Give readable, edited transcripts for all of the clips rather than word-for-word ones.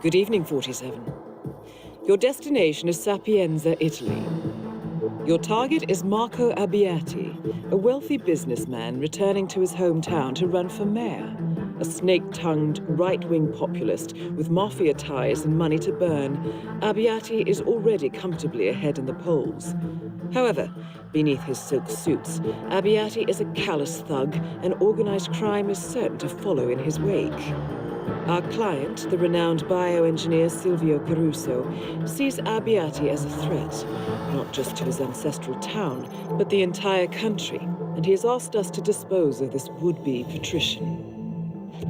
Good evening, 47. Your destination is Sapienza, Italy. Your target is Marco Abbiati, a wealthy businessman returning to his hometown to run for mayor. A snake-tongued, right-wing populist with mafia ties and money to burn, Abbiati is already comfortably ahead in the polls. However, beneath his silk suits, Abbiati is a callous thug, and organized crime is certain to follow in his wake. Our client, the renowned bioengineer Silvio Caruso, sees Abbiati as a threat, not just to his ancestral town, but the entire country, and he has asked us to dispose of this would-be patrician.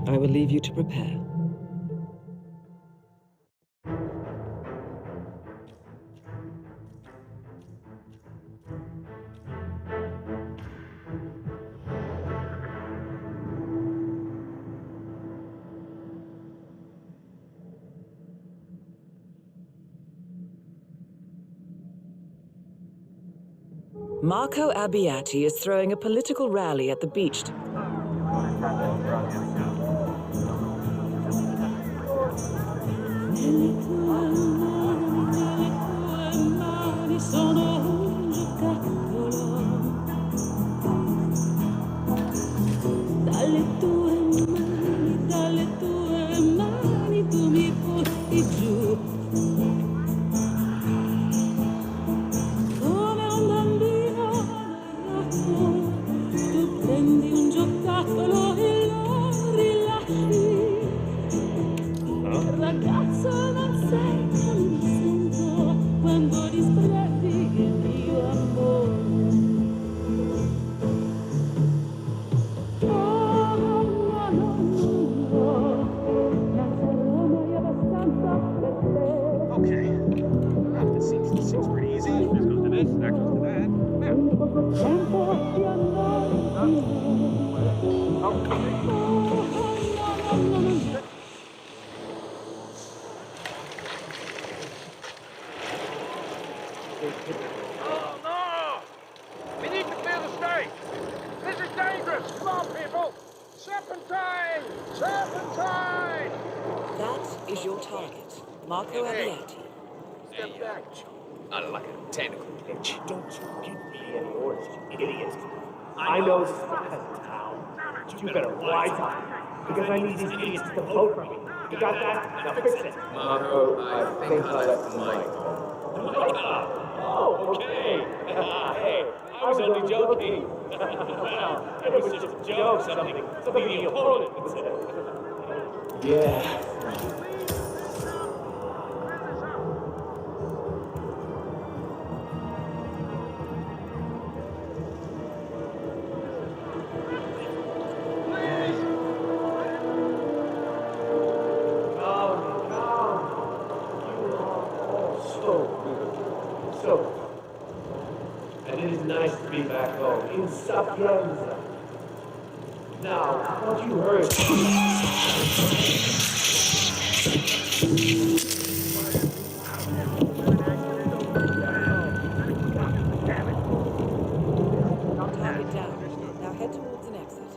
I will leave you to prepare. Marco Abbiati is throwing a political rally at the beach. That is your target, Marco Abbiati. Step back. Not like a technical glitch. Don't you give me any orders, you idiot. I know this is the peasant town. You better wise up, because I need these idiots to vote for me. You got that? Now fix it. Marco, I think I left the mic. Oh, okay. Hey, I was only joking. Well, it was just a joke, something the opponent would say. Yeah. Back home in Sapienza. Now, what you heard. Target down. Now head towards an exit.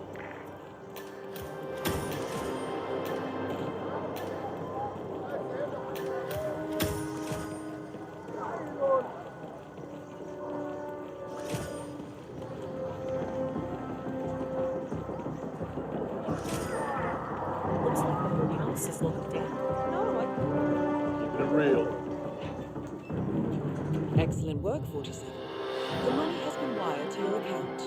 Excellent work, 47. The money has been wired to your account.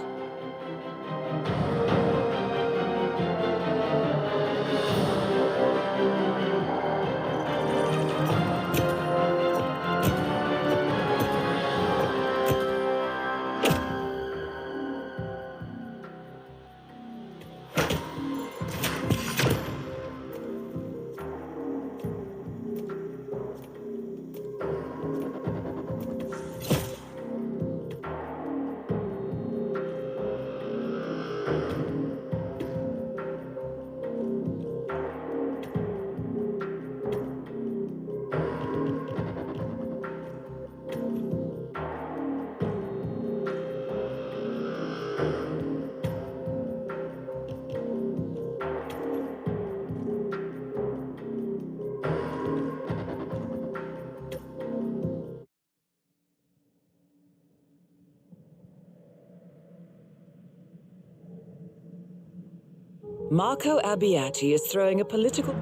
Marco Abbiati is throwing a political...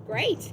Great.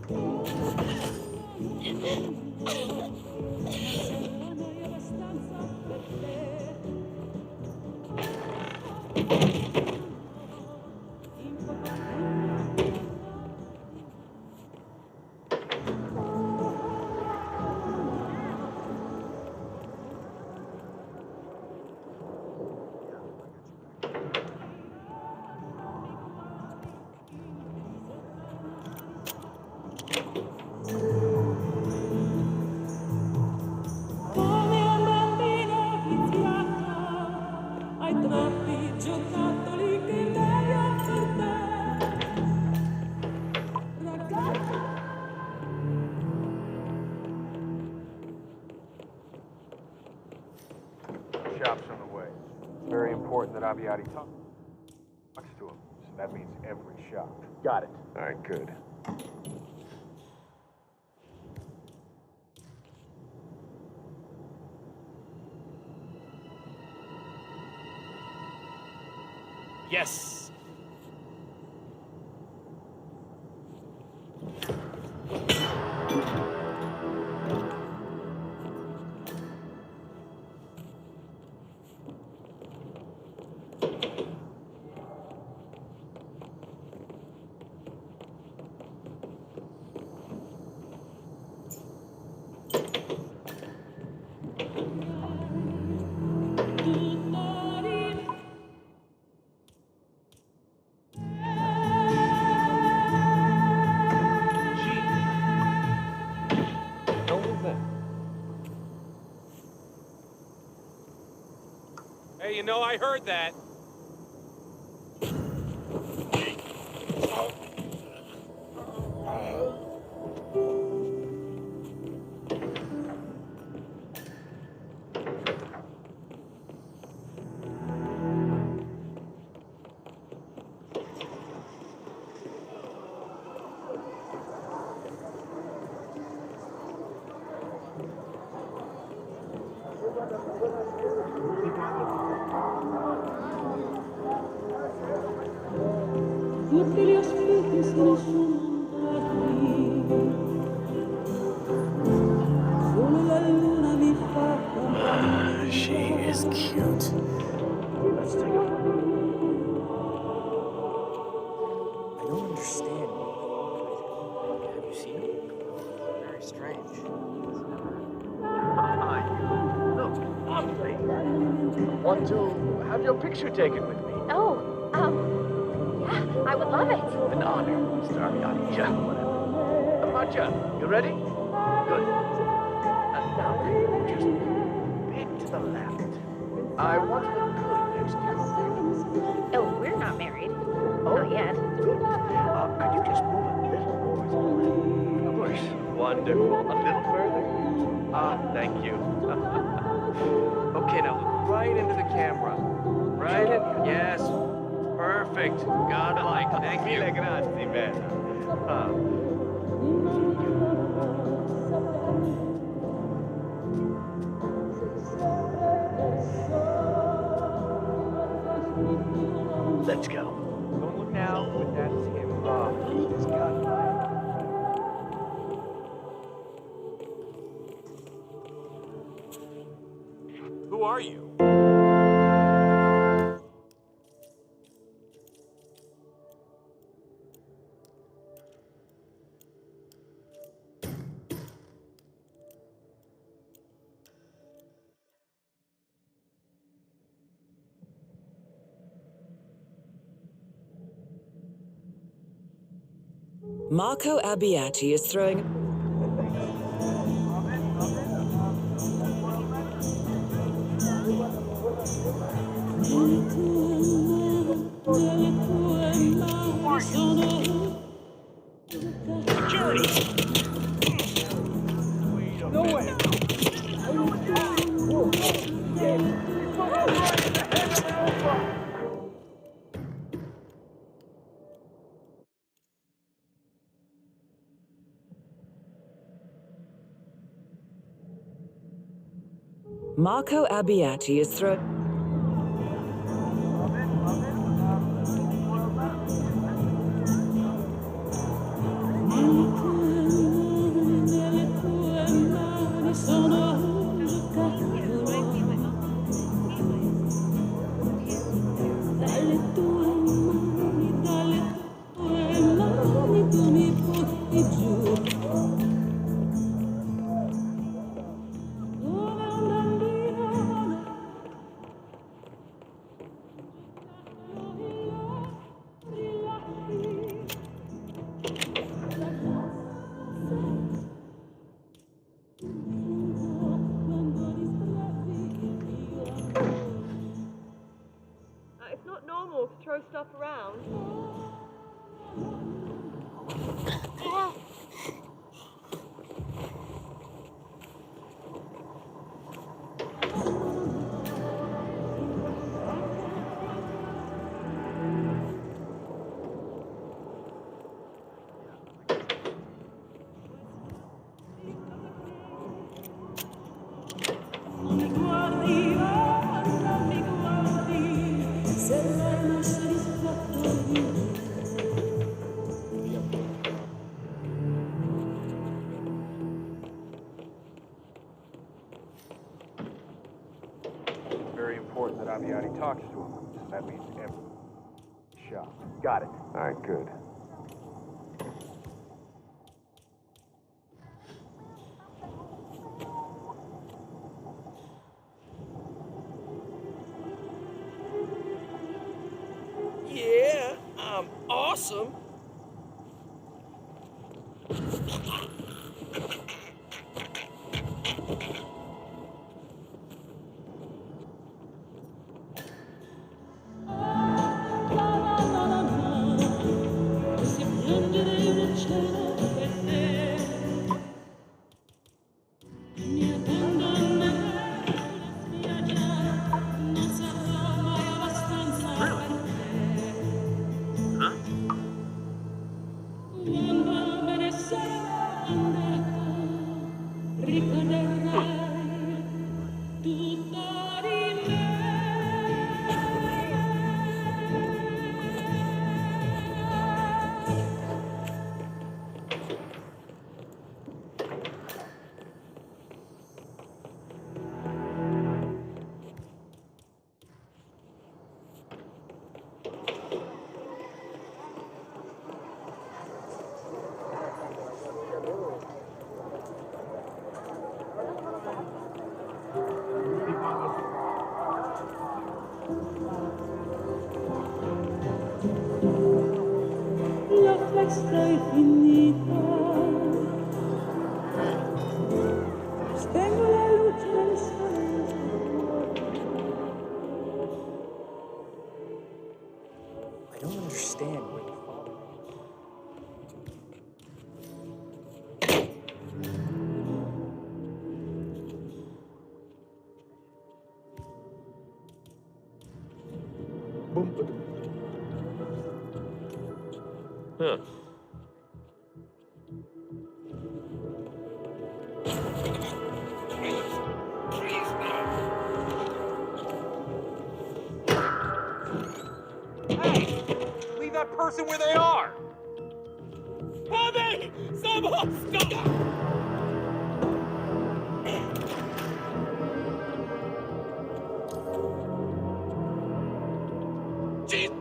Shop's on the way. It's very important that Abbiati talks to him, so that means every shop. Got it. All right, good. Yes! Hey, you know, I heard that. Tutti gli aspetti se ne sono andati, solo la luna mi fa camminare. She is cute. Let's take a look. I don't understand. Have you seen him? Very strange. Look, Andre. Want to have your picture taken with me? Oh, yeah, I would love it. An honor, Mr. Abbiati. Yeah, whatever. Marcia, you ready? Good. And now, just a bit to the left. I want to look good next to you. Oh, we're not married. Oh, Not yet. Good. Could you just move a little more to the left? Of course. Wonderful. A little further. Thank you. Okay, now look right into the camera. Right in. Yes. Perfect. Godlike. Thank you. Grazie, bella. Let's go. Don't look now, but that's him. He's godlike. Who are you? Marco Abbiati is throwing... No way! Marco Abbiati is throwing... It's not normal to throw stuff around. Very important that Abbiati talks to him. So that means every shot. Got it. All right, good. Yeah, I'm awesome. La festa è finita. Spengo la luce del sole. I don't understand where you follow me. Huh. Hey! Leave that person where they are! Tommy! Someone stop! Jeez!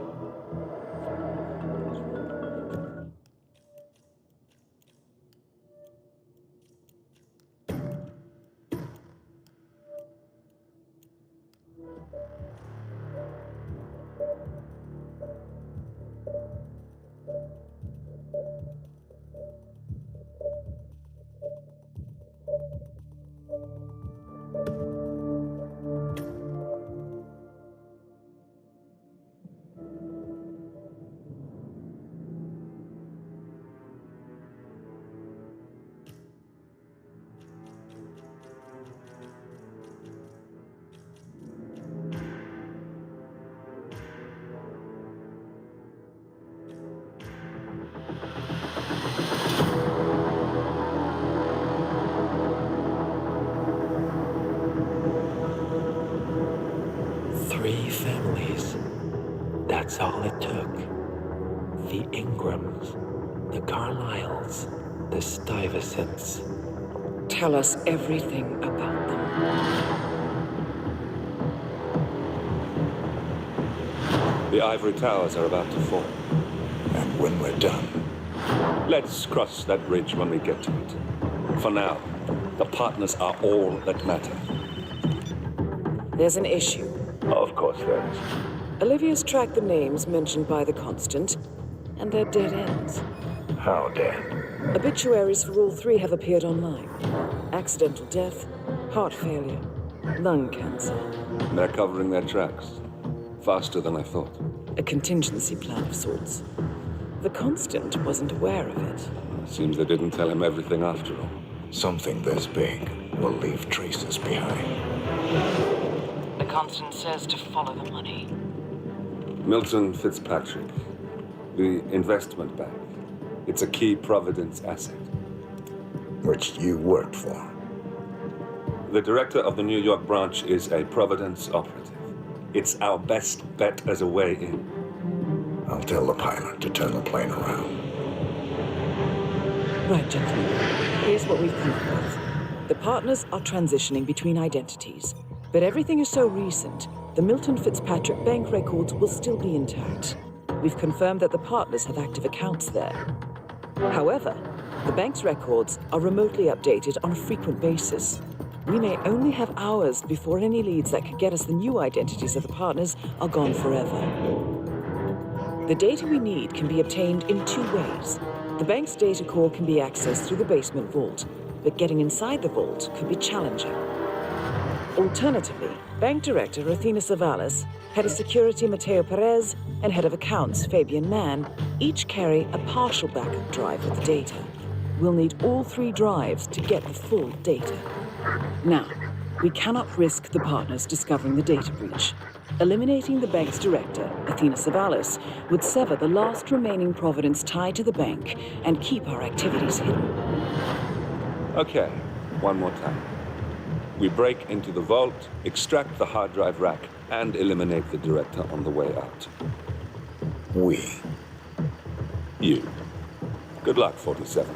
families. That's all it took. The Ingrams, the Carlyles, the Stuyvesants. Tell us everything about them. The ivory towers are about to fall. And when we're done, Let's cross that bridge when we get to it. For now, the partners are all that matter. There's an issue. Of course there is. Olivia's tracked the names mentioned by the Constant, and they're dead ends. how dead? Obituaries for all three have appeared online. Accidental death, heart failure, lung cancer. They're covering their tracks. Faster than I thought. A contingency plan of sorts. The Constant wasn't aware of it. Seems they didn't tell him everything after all. Something this big will leave traces behind. The Constant says to follow the money. Milton Fitzpatrick. The investment bank. It's a key Providence asset. Which you worked for. The director of the New York branch is a Providence operative. It's our best bet as a way in. I'll tell the pilot to turn the plane around. Right, gentlemen. Here's what we've come up with. The partners are transitioning between identities, but everything is so recent, the Milton Fitzpatrick bank records will still be intact. We've confirmed that the partners have active accounts there. However, the bank's records are remotely updated on a frequent basis. We may only have hours before any leads that could get us the new identities of the partners are gone forever. The data we need can be obtained in two ways. The bank's data core can be accessed through the basement vault, but getting inside the vault could be challenging. Alternatively, Bank Director Athena Savalas, Head of Security Mateo Perez, and Head of Accounts Fabian Mann each carry a partial backup drive with the data. We'll need all three drives to get the full data. Now, we cannot risk the partners discovering the data breach. Eliminating the bank's director, Athena Savalas, would sever the last remaining Providence tied to the bank and keep our activities hidden. Okay, one more time. We break into the vault, extract the hard drive rack, and eliminate the director on the way out. We. You. Good luck, 47.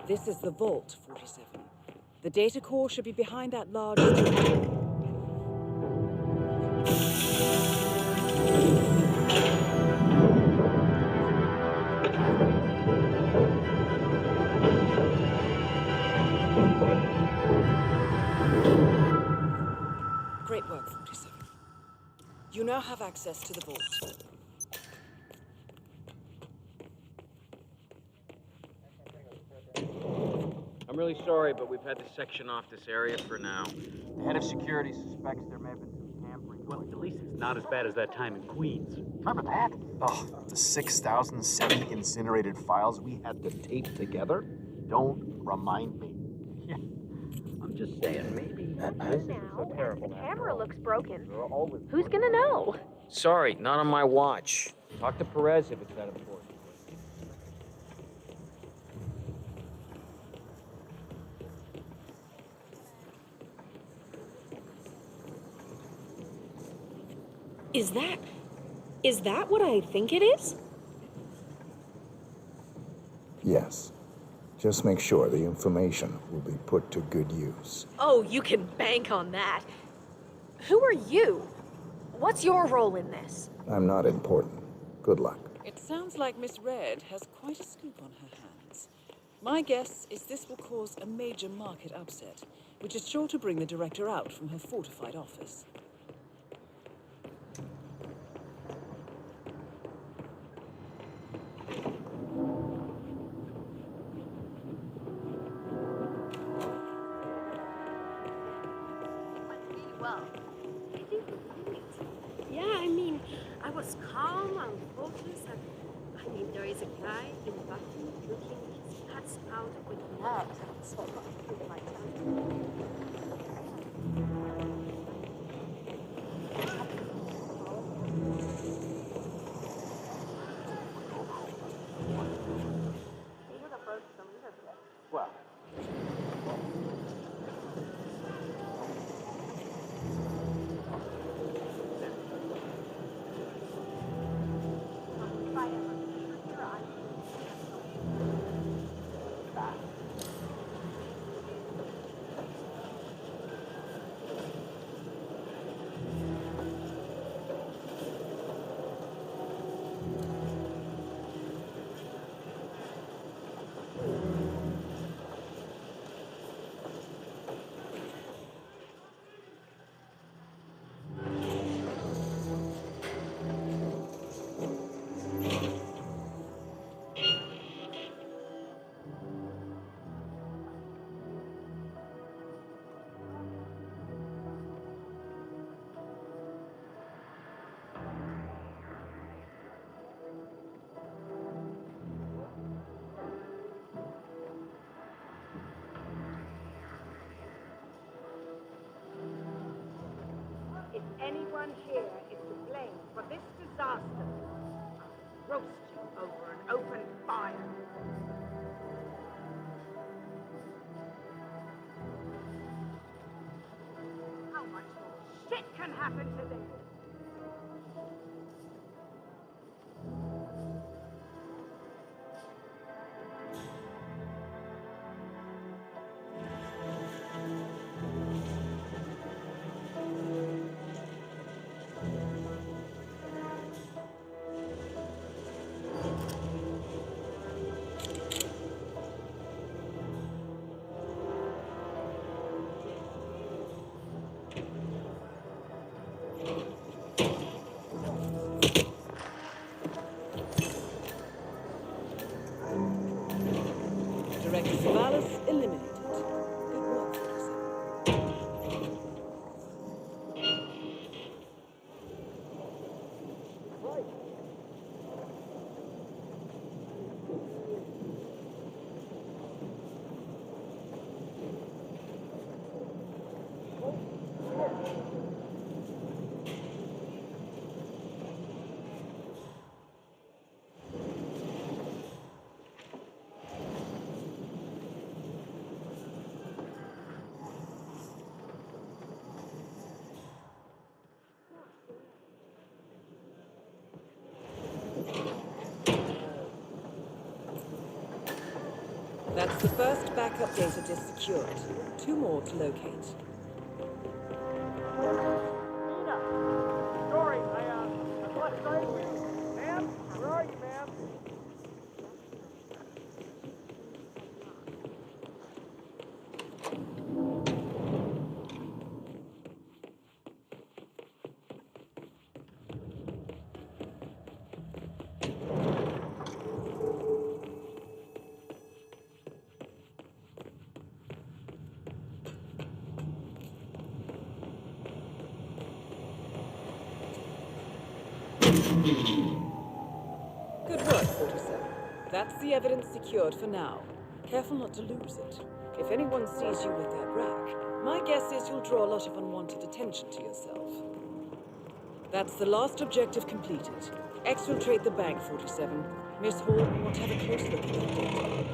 This is the Vault, 47. The data core should be behind that large... Great work, 47. You now have access to the vault. I'm really sorry, but we've had to section off this area for now. The head of security suspects there may have been some tampering. Well, at least it's not as bad as that time in Queens. Remember that? Oh, the 6,000 semi-incinerated files we had to tape together? Don't remind me. Yeah, I'm just saying, maybe Now, the camera looks broken. Who's gonna know? Sorry, not on my watch. Talk to Perez if it's that important. Is that what I think it is? Yes. Just make sure the information will be put to good use. Oh, you can bank on that. Who are you? What's your role in this? I'm not important. Good luck. It sounds like Miss Red has quite a scoop on her hands. My guess is this will cause a major market upset, which is sure to bring the director out from her fortified office. Yeah, I mean, I was calm and focused, and I mean, there is a guy in the bathroom looking his guts out with blood, so I got to feel my Well, If anyone here is to blame for this disaster, I'll roast you over an open fire. How much more shit can happen today? Director Savalas eliminated. Good work, 47. The first backup data disk secured. 2 more to locate. Sorry, I lost sight of you. Ma'am? Where are you, ma'am? Good work, 47. That's the evidence secured for now. Careful not to lose it. If anyone sees you with that rack, my guess is you'll draw a lot of unwanted attention to yourself. That's the last objective completed. Exfiltrate the bank, 47. Miss Hall, want to have a close look at that data.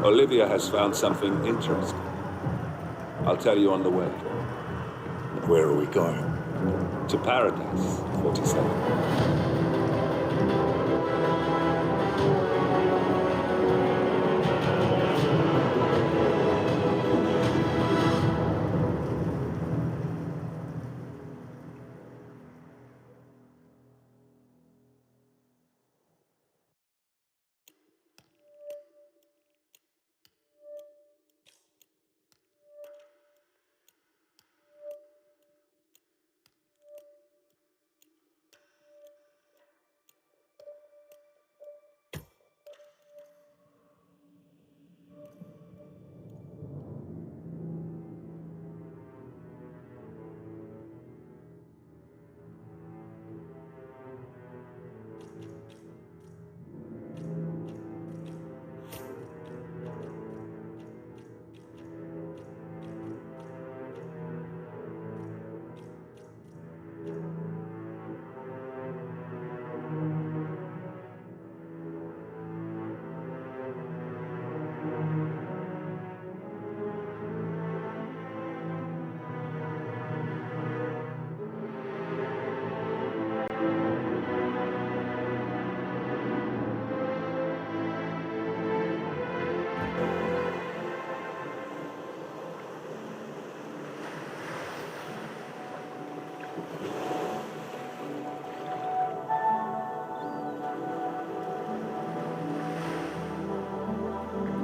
Olivia has found something interesting. I'll tell you on the way. Where are we going? To paradise, 47.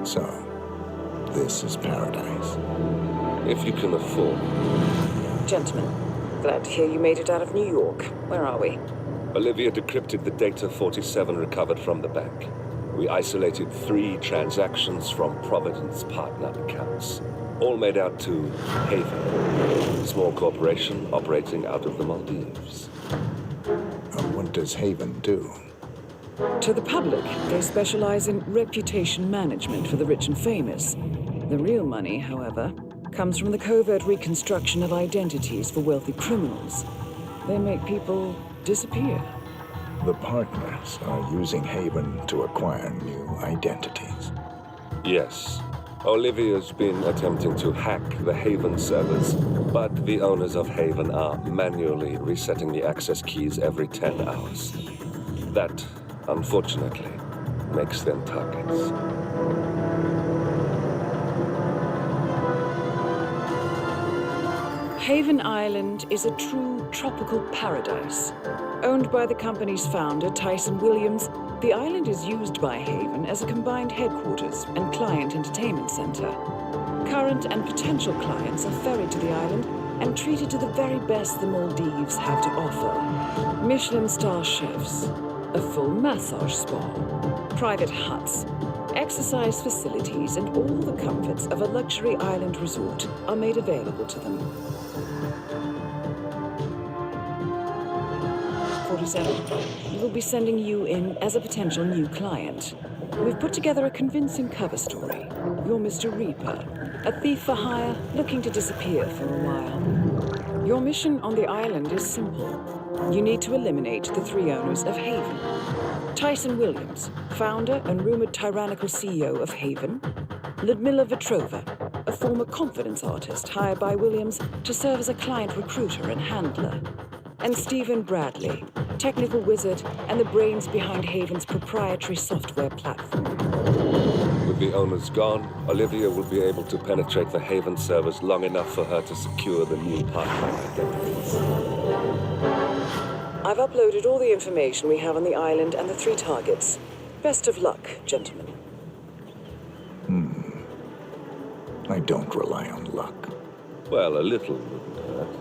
So, this is paradise. If you can afford. Gentlemen, glad to hear you made it out of New York. Where are we? Olivia decrypted the data 47 recovered from the bank. We isolated 3 transactions from Providence partner accounts. All made out to Haven, a small corporation operating out of the Maldives. What does Haven do? To the public, they specialize in reputation management for the rich and famous. The real money, however, comes from the covert reconstruction of identities for wealthy criminals. They make people disappear. The partners are using Haven to acquire new identities. Yes. Olivia's been attempting to hack the Haven servers, but the owners of Haven are manually resetting the access keys every 10 hours. That, unfortunately, makes them targets. Haven Island is a true tropical paradise. Owned by the company's founder, Tyson Williams, the island is used by Haven as a combined headquarters and client entertainment center. Current and potential clients are ferried to the island and treated to the very best the Maldives have to offer. Michelin star chefs, a full massage spa, private huts, exercise facilities, and all the comforts of a luxury island resort are made available to them. 47. 27, we'll be sending you in as a potential new client. We've put together a convincing cover story. You're Mr. Reaper, a thief for hire looking to disappear for a while. Your mission on the island is simple. You need to eliminate the 3 owners of Haven. Tyson Williams, founder and rumored tyrannical CEO of Haven. Ludmilla Vetrova, a former confidence artist hired by Williams to serve as a client recruiter and handler. And Stephen Bradley, technical wizard and the brains behind Haven's proprietary software platform. With the owners gone, Olivia will be able to penetrate the Haven servers long enough for her to secure the new partner identities. I've uploaded all the information we have on the island and the 3 targets. Best of luck, gentlemen. I don't rely on luck. Well, a little wouldn't hurt.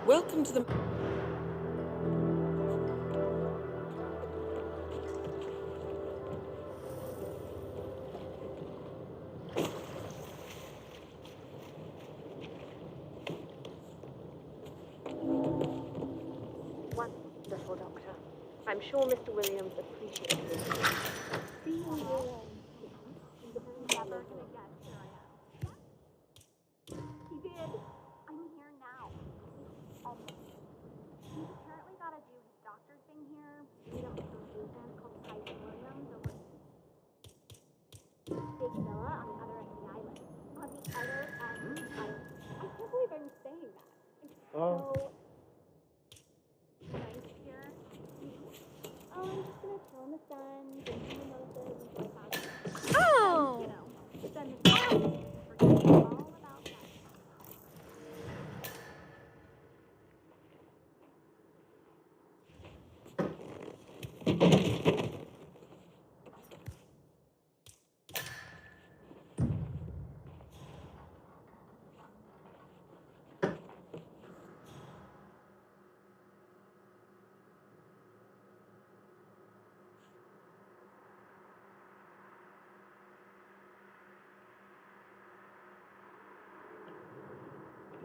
Welcome to the... Wonderful, Doctor. I'm sure Mr. Williams appreciates it. Seeing you never gonna guess where I am. He did. I'm here now. He's apparently got to do his doctor thing here. We don't know who it is called Tyson Williams over big villa on the other end of the island. On the other end of the island. I can't believe I'm saying that. It's so nice here. Oh, I'm just gonna chill in the sun, drink some mimosas, enjoy clouds. Oh! You know, spend the day forgetting all about that.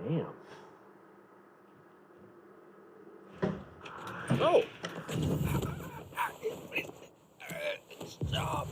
Damn. Oh! Stop!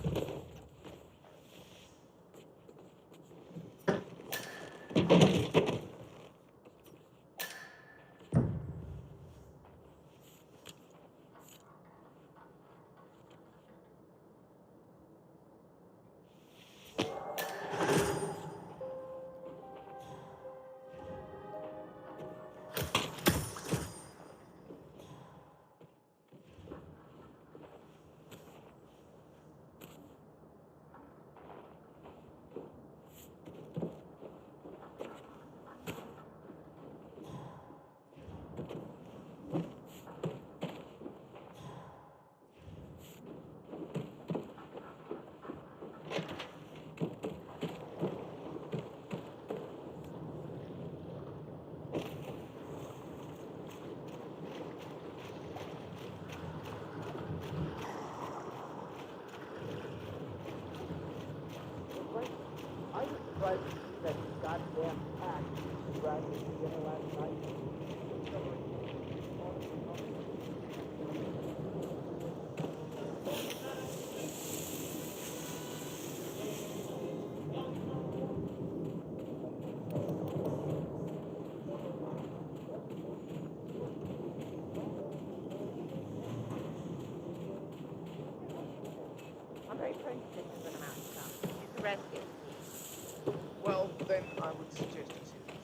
surprised that goddamn pack dragged me together last night. very sensitive to an amount of time. The rest is Well, then I would suggest you sit this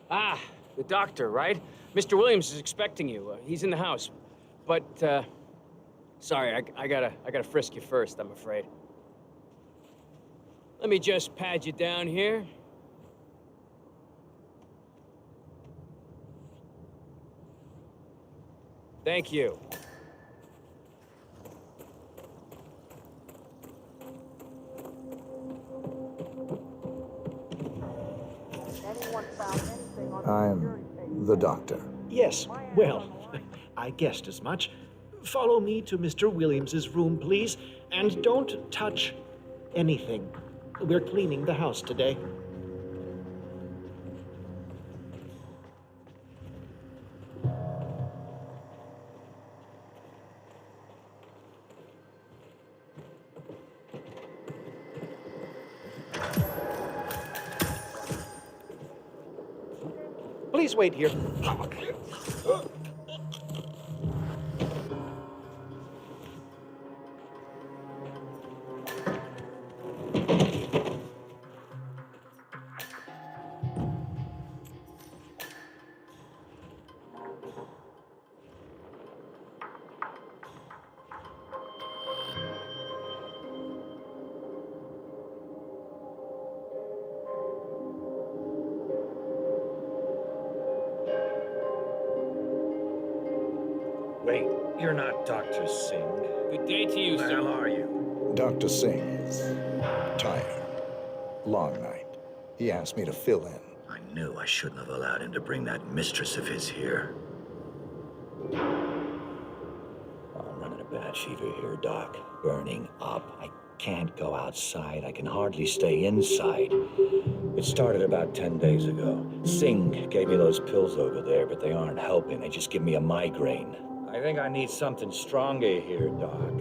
Ah, the doctor, right? Mr. Williams is expecting you. He's in the house. But, sorry, I gotta frisk you first, I'm afraid. Let me just pad you down here. Thank you. I'm the doctor. Yes, well, I guessed as much. Follow me to Mr. Williams's room, please, and don't touch anything. We're cleaning the house today. Please wait here. Wait, you're not Dr. Singh. Good day to you, Who the sir. hell are you? Dr. Singh is tired. Long night. He asked me to fill in. I knew I shouldn't have allowed him to bring that mistress of his here. I'm running a bad fever here, Doc. Burning up. I can't go outside. I can hardly stay inside. It started about 10 days ago. Singh gave me those pills over there, but they aren't helping. They just give me a migraine. I think I need something stronger here, Doc.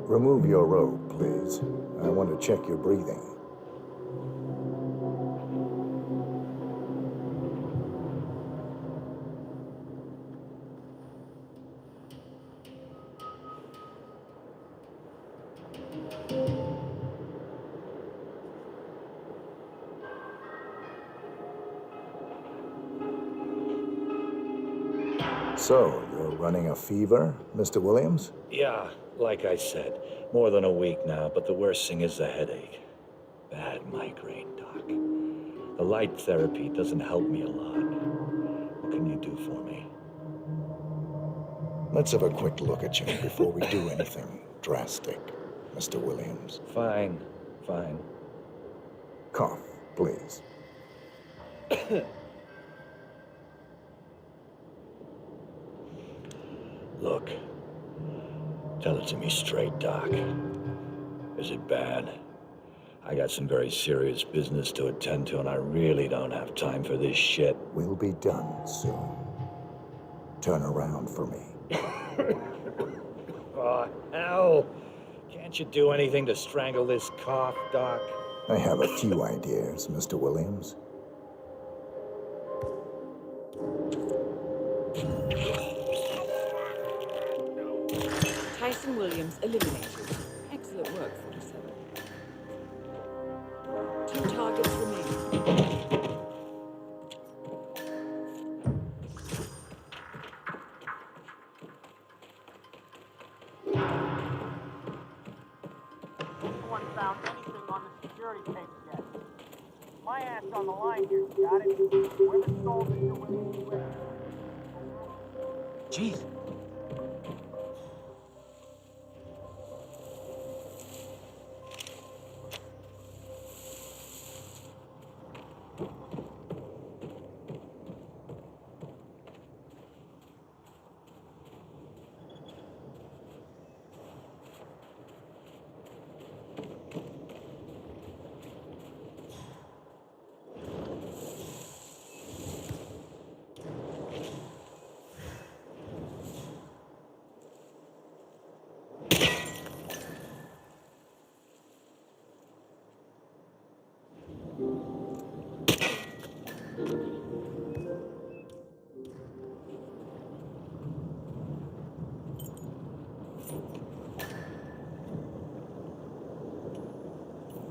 Remove your robe, please. I want to check your breathing. So, you're running a fever, Mr. Williams? Yeah, like I said, more than a week now, but the worst thing is the headache. Bad migraine, Doc. The light therapy doesn't help me a lot. What can you do for me? Let's have a quick look at you before we do anything drastic, Mr. Williams. Fine, fine. Cough, please. Look, tell it to me straight, Doc. Is it bad? I got some very serious business to attend to, and I really don't have time for this shit. We'll be done soon. Turn around for me. Oh, hell! Can't you do anything to strangle this cough, Doc? I have a few ideas, Mr. Williams. Tyson Williams eliminated. Excellent work, 47. 2 targets remaining. No one found anything on the security tapes yet. My ass on the line here, you got it? Whoever stole Mr. Williams' with. Jeez.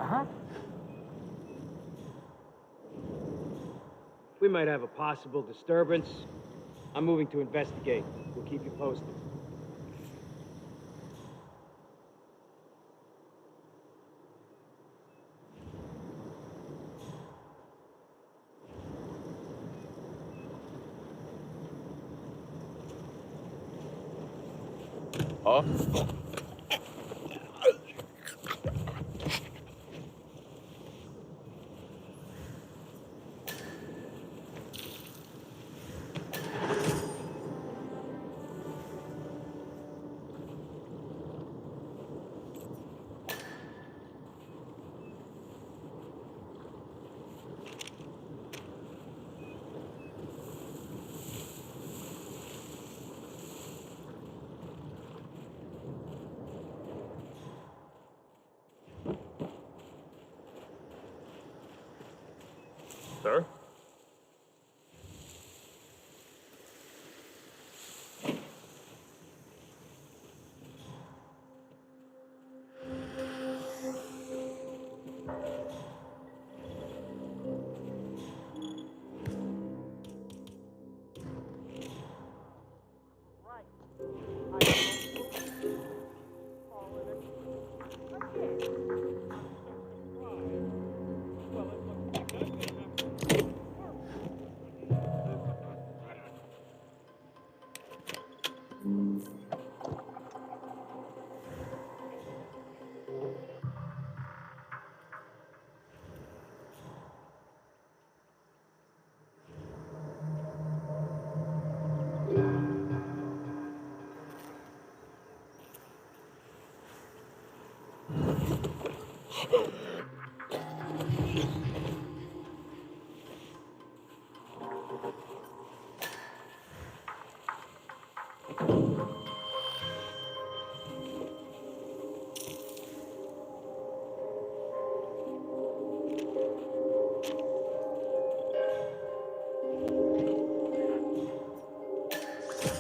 Uh-huh. We might have a possible disturbance. I'm moving to investigate. We'll keep you posted. Huh? Sir?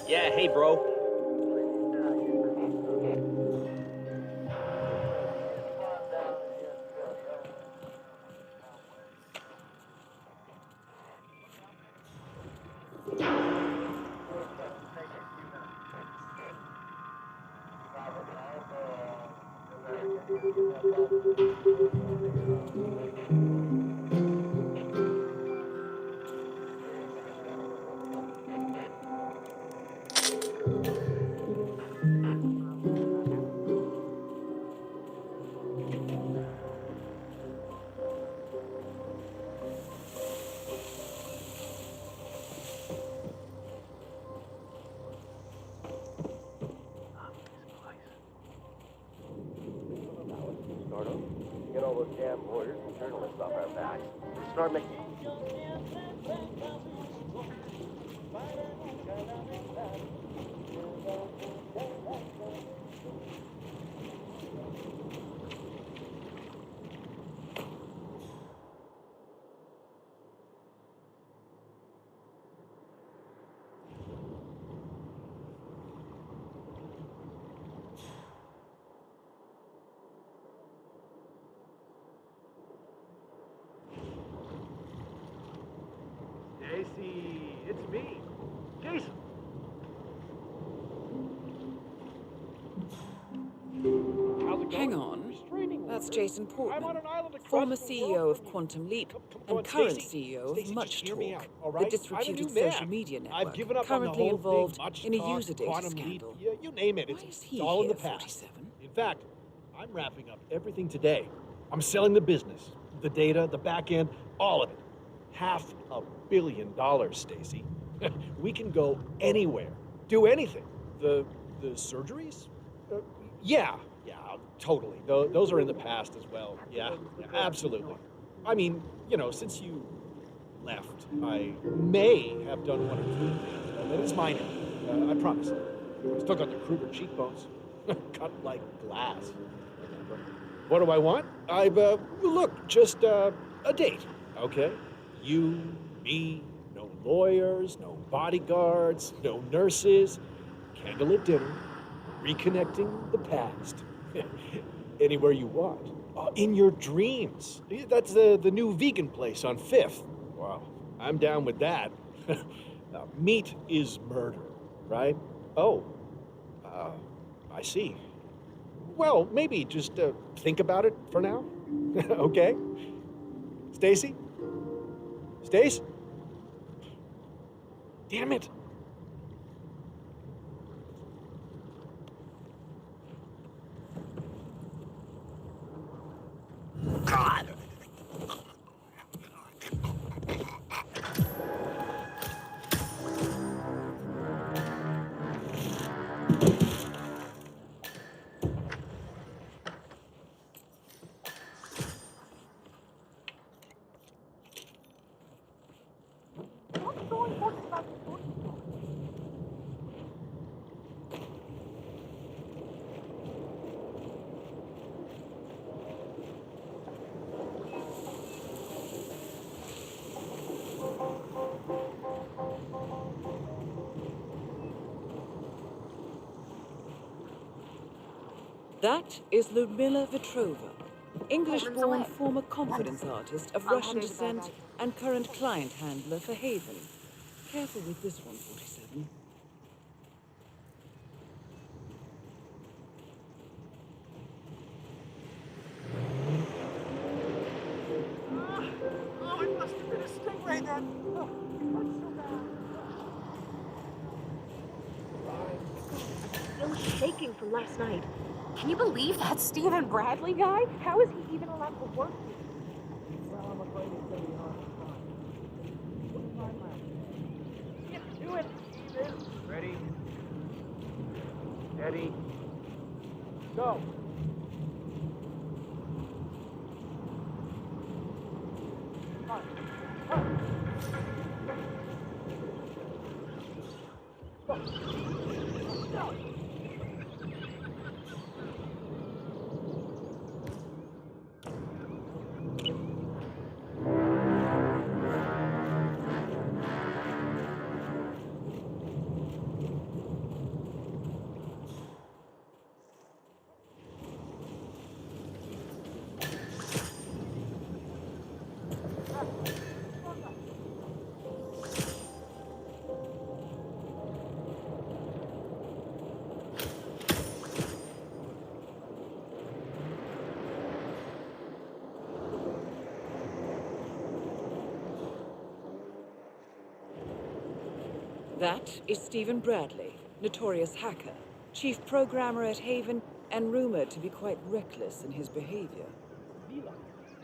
Yeah, hey, bro. Get all those damn lawyers and journalists off our backs. Start making... Stacy, it's me, Jason. Hang on. That's Jason Portman, former CEO of Quantum Leap and current CEO of Much Talk, the disreputed social media network, currently involved in a user data scandal. You name it. Why is he all in here, the past. 47? In fact, I'm wrapping up everything today. I'm selling the business, the data, the back end, all of it. $500 million, Stacy. We can go anywhere, do anything. The surgeries? Yeah, totally. Those are in the past as well. Yeah, absolutely. I mean, since you left, I may have done one or two things, but it's minor. I promise. Still got the Kruger cheekbones, cut like glass. What do I want? Look, just a date, okay? You, me, no lawyers, no bodyguards, no nurses, candlelit dinner, reconnecting the past. Anywhere you want. In your dreams. That's the new vegan place on 5th. Wow, I'm down with that. Meat is murder, right? Oh, I see. Well, maybe just think about it for now. Okay? Stacy? Stace? Damn it. God! That is Ludmila Vetrova, English-born former confidence artist of Russian descent and current client handler for Haven. Careful with this one, 47. Oh, it must have been a stingray then. Oh, that's so bad. I'm still shaking from last night. Can you believe that Stephen Bradley guy? How is he even allowed to work here? Well, I'm afraid it's going to be hard to find. Get to it, Steven. Ready? Steady. Go. That is Stephen Bradley, notorious hacker, chief programmer at Haven, and rumored to be quite reckless in his behavior.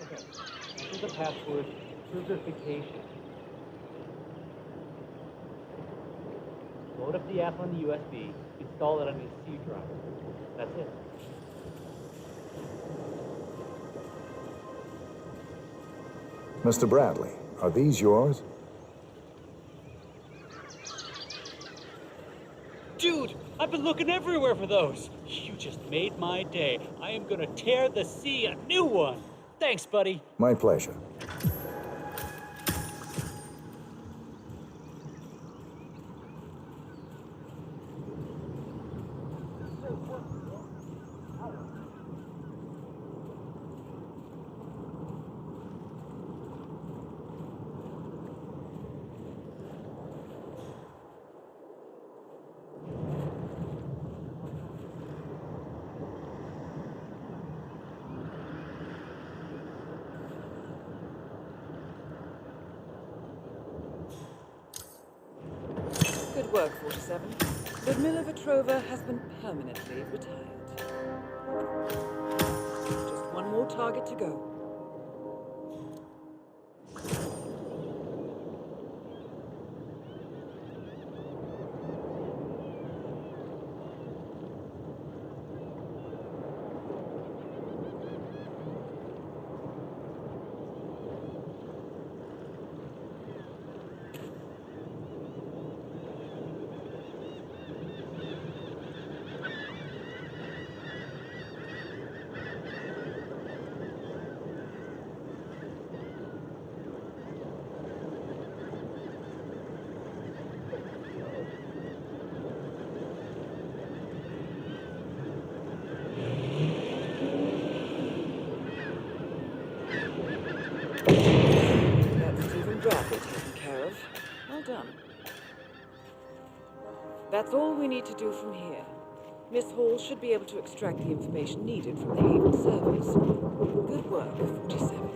Okay. Enter the password, certification. Load up the app on the USB, install it on your C drive. That's it. Mr. Bradley, are these yours? Dude, I've been looking everywhere for those. You just made my day. I am gonna tear the sea a new one. Thanks, buddy. My pleasure. Good work, 47. Ludmila Vetrova has been permanently retired. Just one more target to go. That's Stephen Bradley taken care of. Well done. That's all we need to do from here. Miss Hall should be able to extract the information needed from the Haven servers. Good work, 47.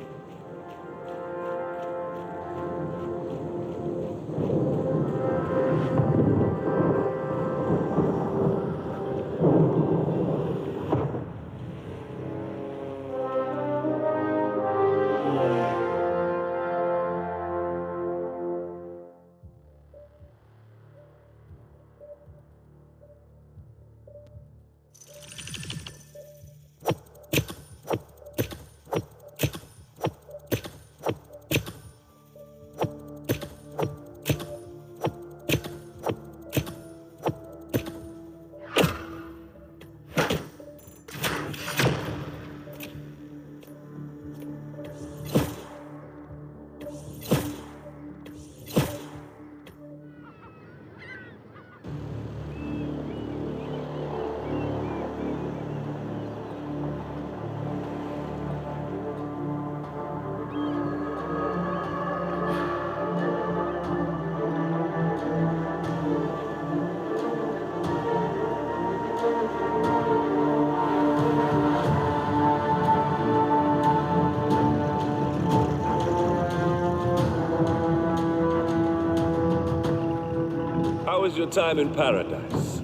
How was your time in paradise?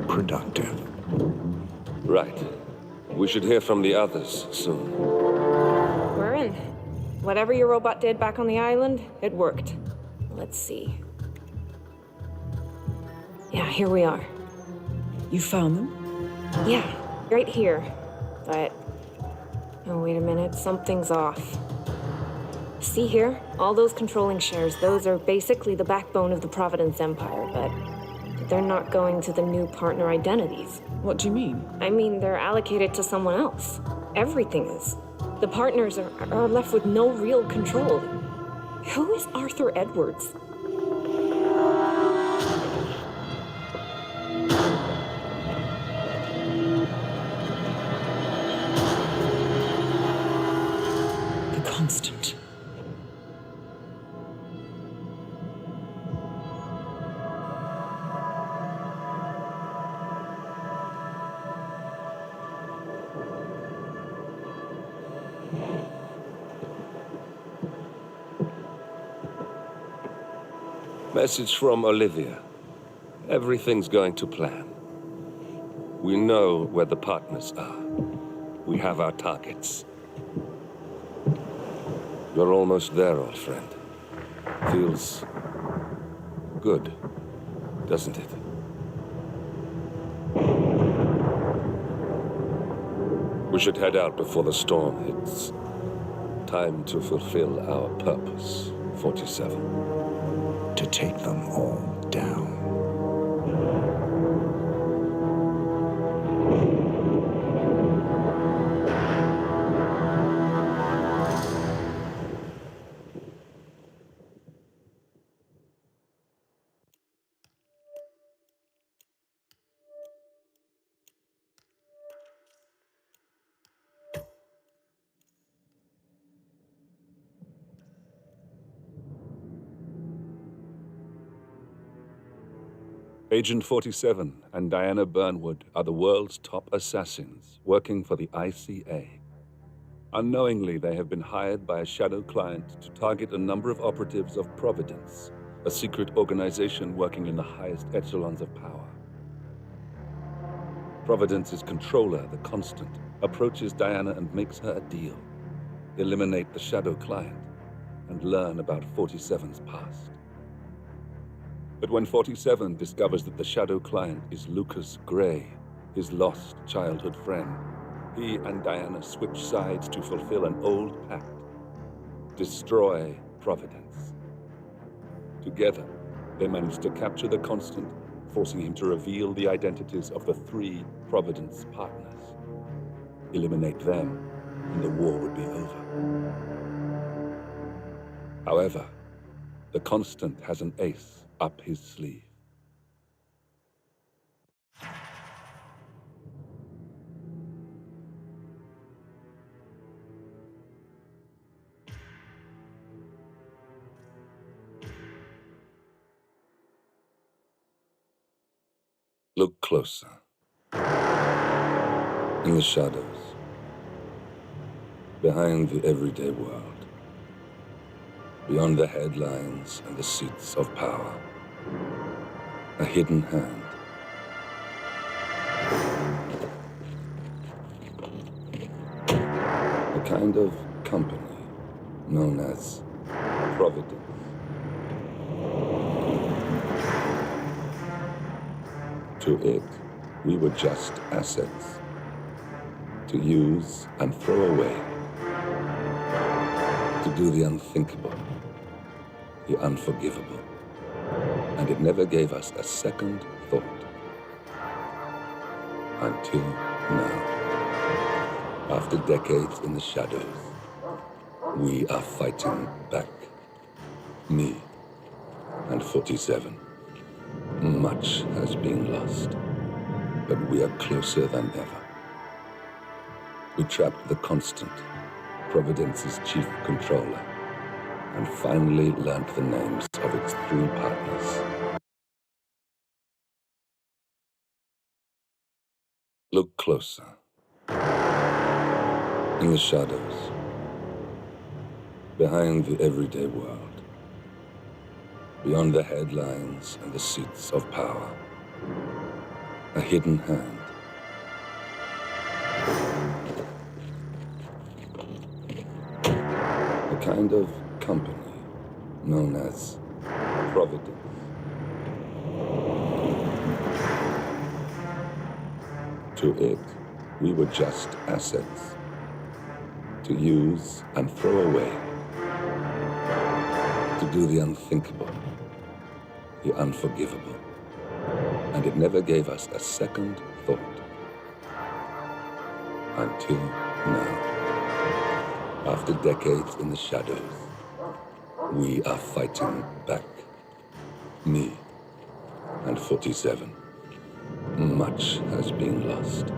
Productive. Right. We should hear from the others soon. We're in. Whatever your robot did back on the island, it worked. Let's see. Yeah, here we are. You found them? Yeah, right here. But... oh, wait a minute. Something's off. See here? All those controlling shares, those are basically the backbone of the Providence Empire, but they're not going to the new partner identities. What do you mean? I mean, they're allocated to someone else. Everything is. The partners are left with no real control. Who is Arthur Edwards? The Constant. Message from Olivia. Everything's going to plan. We know where the partners are. We have our targets. You're almost there, old friend. Feels good, doesn't it? We should head out before the storm hits. Time to fulfill our purpose, 47. To take them all down. Agent 47 and Diana Burnwood are the world's top assassins working for the ICA. Unknowingly, they have been hired by a shadow client to target a number of operatives of Providence, a secret organization working in the highest echelons of power. Providence's controller, the Constant, approaches Diana and makes her a deal. Eliminate the shadow client and learn about 47's past. But when 47 discovers that the shadow client is Lucas Gray, his lost childhood friend, he and Diana switch sides to fulfill an old pact. Destroy Providence. Together, they manage to capture the Constant, forcing him to reveal the identities of the 3 Providence partners. Eliminate them, and the war would be over. However, the Constant has an ace up his sleeve. Look closer. In the shadows. Behind the everyday world. Beyond the headlines and the seats of power. A hidden hand. A kind of company known as Providence. To it, we were just assets. To use and throw away. To do the unthinkable. The unforgivable. And it never gave us a second thought. Until now. After decades in the shadows, we are fighting back. Me and 47. Much has been lost, but we are closer than ever. We trapped the Constant, Providence's chief controller, and finally learned the names of its 3 partners. Look closer. In the shadows. Behind the everyday world. Beyond the headlines and the seats of power. A hidden hand. A kind of company known as Providence. To it, we were just assets. To use and throw away. To do the unthinkable. The unforgivable. And it never gave us a second thought. Until now. After decades in the shadows, we are fighting back. Me and 47. Much has been lost,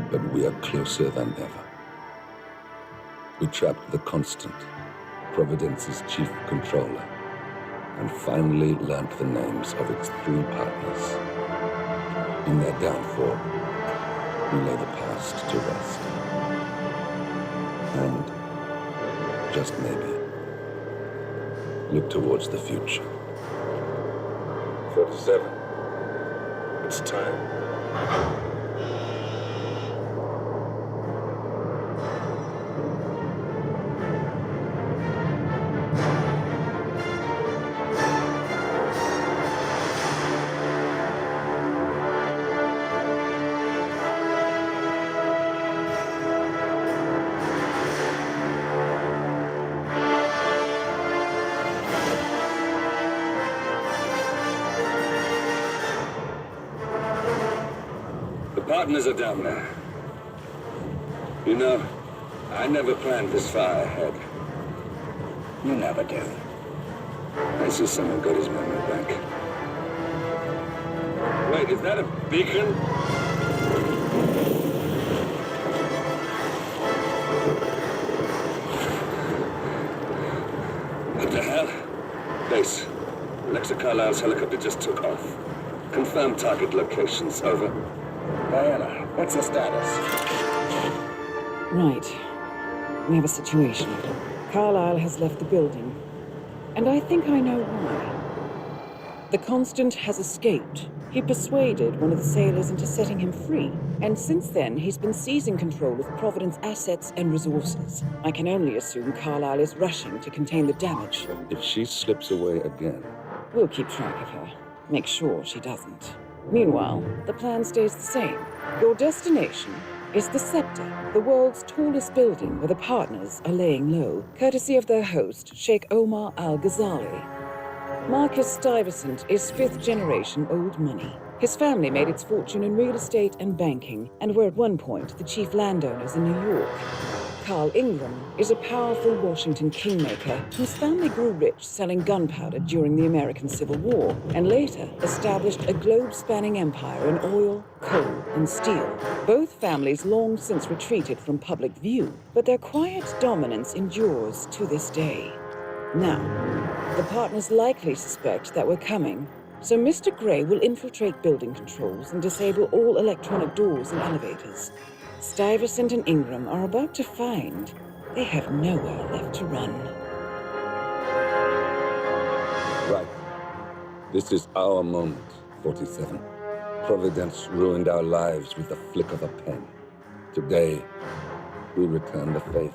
but we are closer than ever. We trapped the Constant, Providence's chief controller, and finally learned the names of its 3 partners. In their downfall, we lay the past to rest. And, just maybe, look towards the future. 47. It's time. Partners are down there. You know, I never planned this far ahead. You never do. I see someone got his memory back. Wait, is that a beacon? What the hell? Base. Alexa Carlisle's helicopter just took off. Confirm target locations, over. Diana, what's the status? Right. We have a situation. Carlisle has left the building. And I think I know why. The Constant has escaped. He persuaded one of the sailors into setting him free. And since then, he's been seizing control of Providence assets and resources. I can only assume Carlisle is rushing to contain the damage. If she slips away again... We'll keep track of her. Make sure she doesn't. Meanwhile, the plan stays the same. Your destination is the Scepter, the world's tallest building where the partners are laying low, courtesy of their host, Sheikh Omar Al-Ghazali. Marcus Stuyvesant is 5th-generation old money. His family made its fortune in real estate and banking, and were at one point the chief landowners in New York. Carl Ingram is a powerful Washington kingmaker whose family grew rich selling gunpowder during the American Civil War, and later established a globe-spanning empire in oil, coal, and steel. Both families long since retreated from public view, but their quiet dominance endures to this day. Now, the partners likely suspect that we're coming, So Mr. Gray will infiltrate building controls and disable all electronic doors and elevators. Stuyvesant and Ingram are about to find they have nowhere left to run. Right. This is our moment, 47. Providence ruined our lives with the flick of a pen. Today, we return the favor.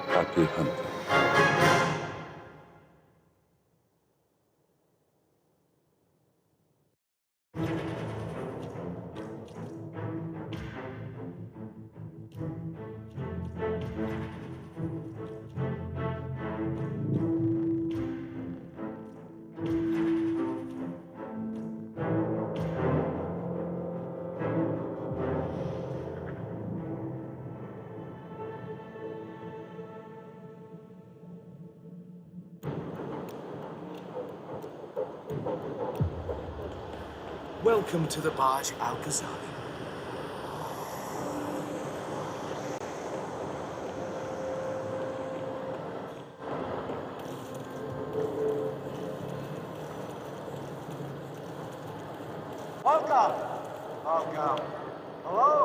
Happy hunting. Welcome to the Barge Al-Ghazali. Welcome. Hello.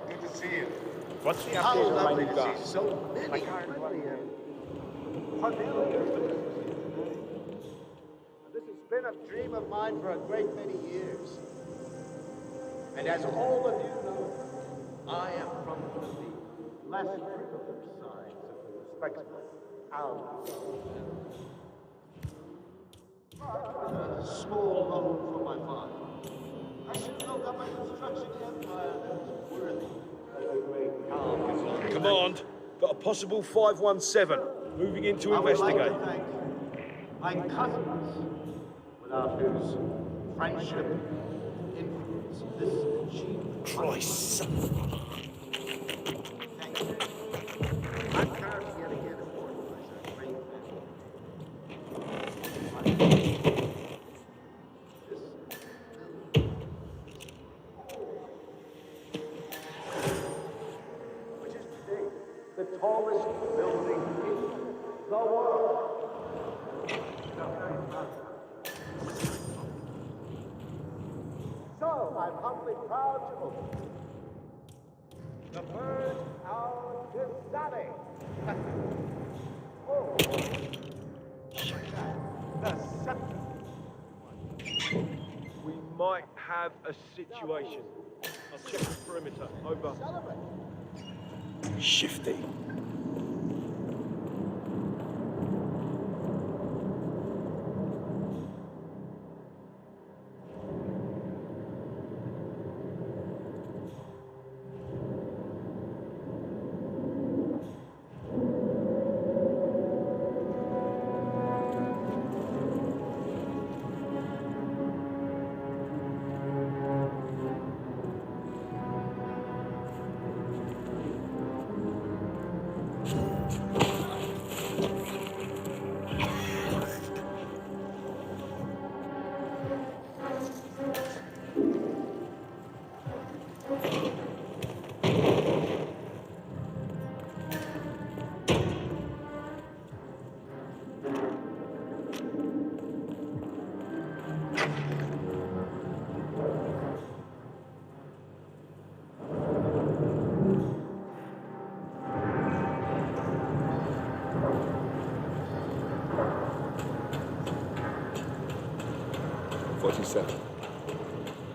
Good to see you. What's the How update on my lovely new to car? see so many familiar faces. This has been a dream of mine for a great many years. And as all of you know, I am from the less privileged sides of the respectable a small home for my father. I should build up a construction empire that is worthy of the great Al-Ghazali. Command, got a possible 517. Moving in to I would like investigate. to thank my cousins, without whose friendship and influence this achievement. Christ. Thank you. I'm proud to yet again immortalize our great men. Which is today the tallest building in the world. So I'm humbly proud to open the Bird Al-Ghazali. Oh, the scepter. We might have a situation. I'll check the perimeter. Over. Shifty.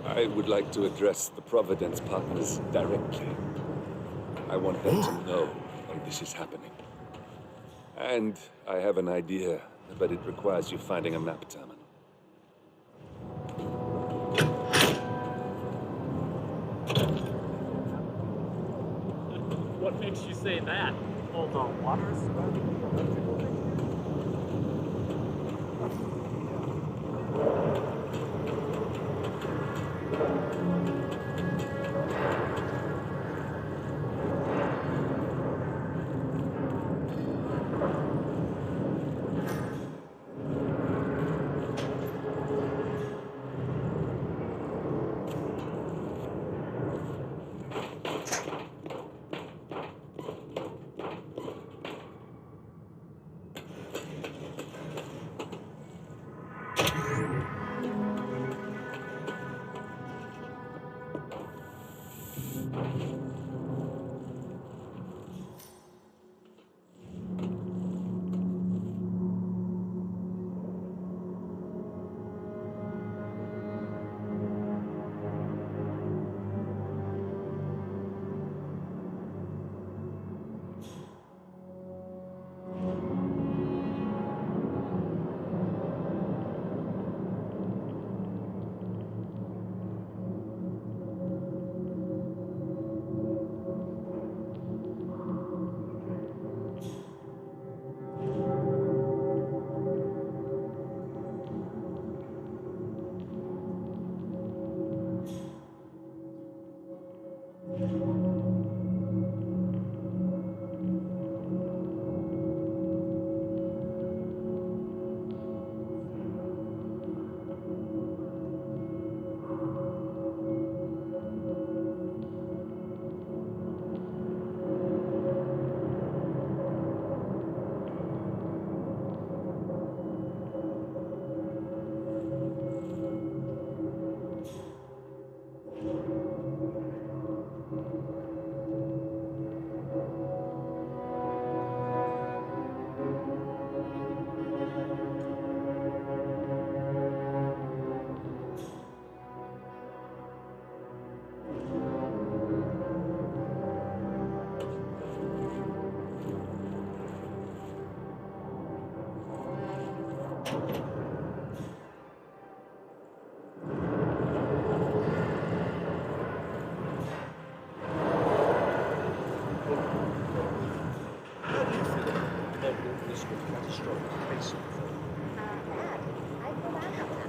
I would like to address the Providence partners directly. I want them to know when this is happening. And I have an idea, but it requires you finding a map terminal. What makes you say that? All the water surrounding the electrical thing? manuscript got destroyed in the basement. I feel bad about that.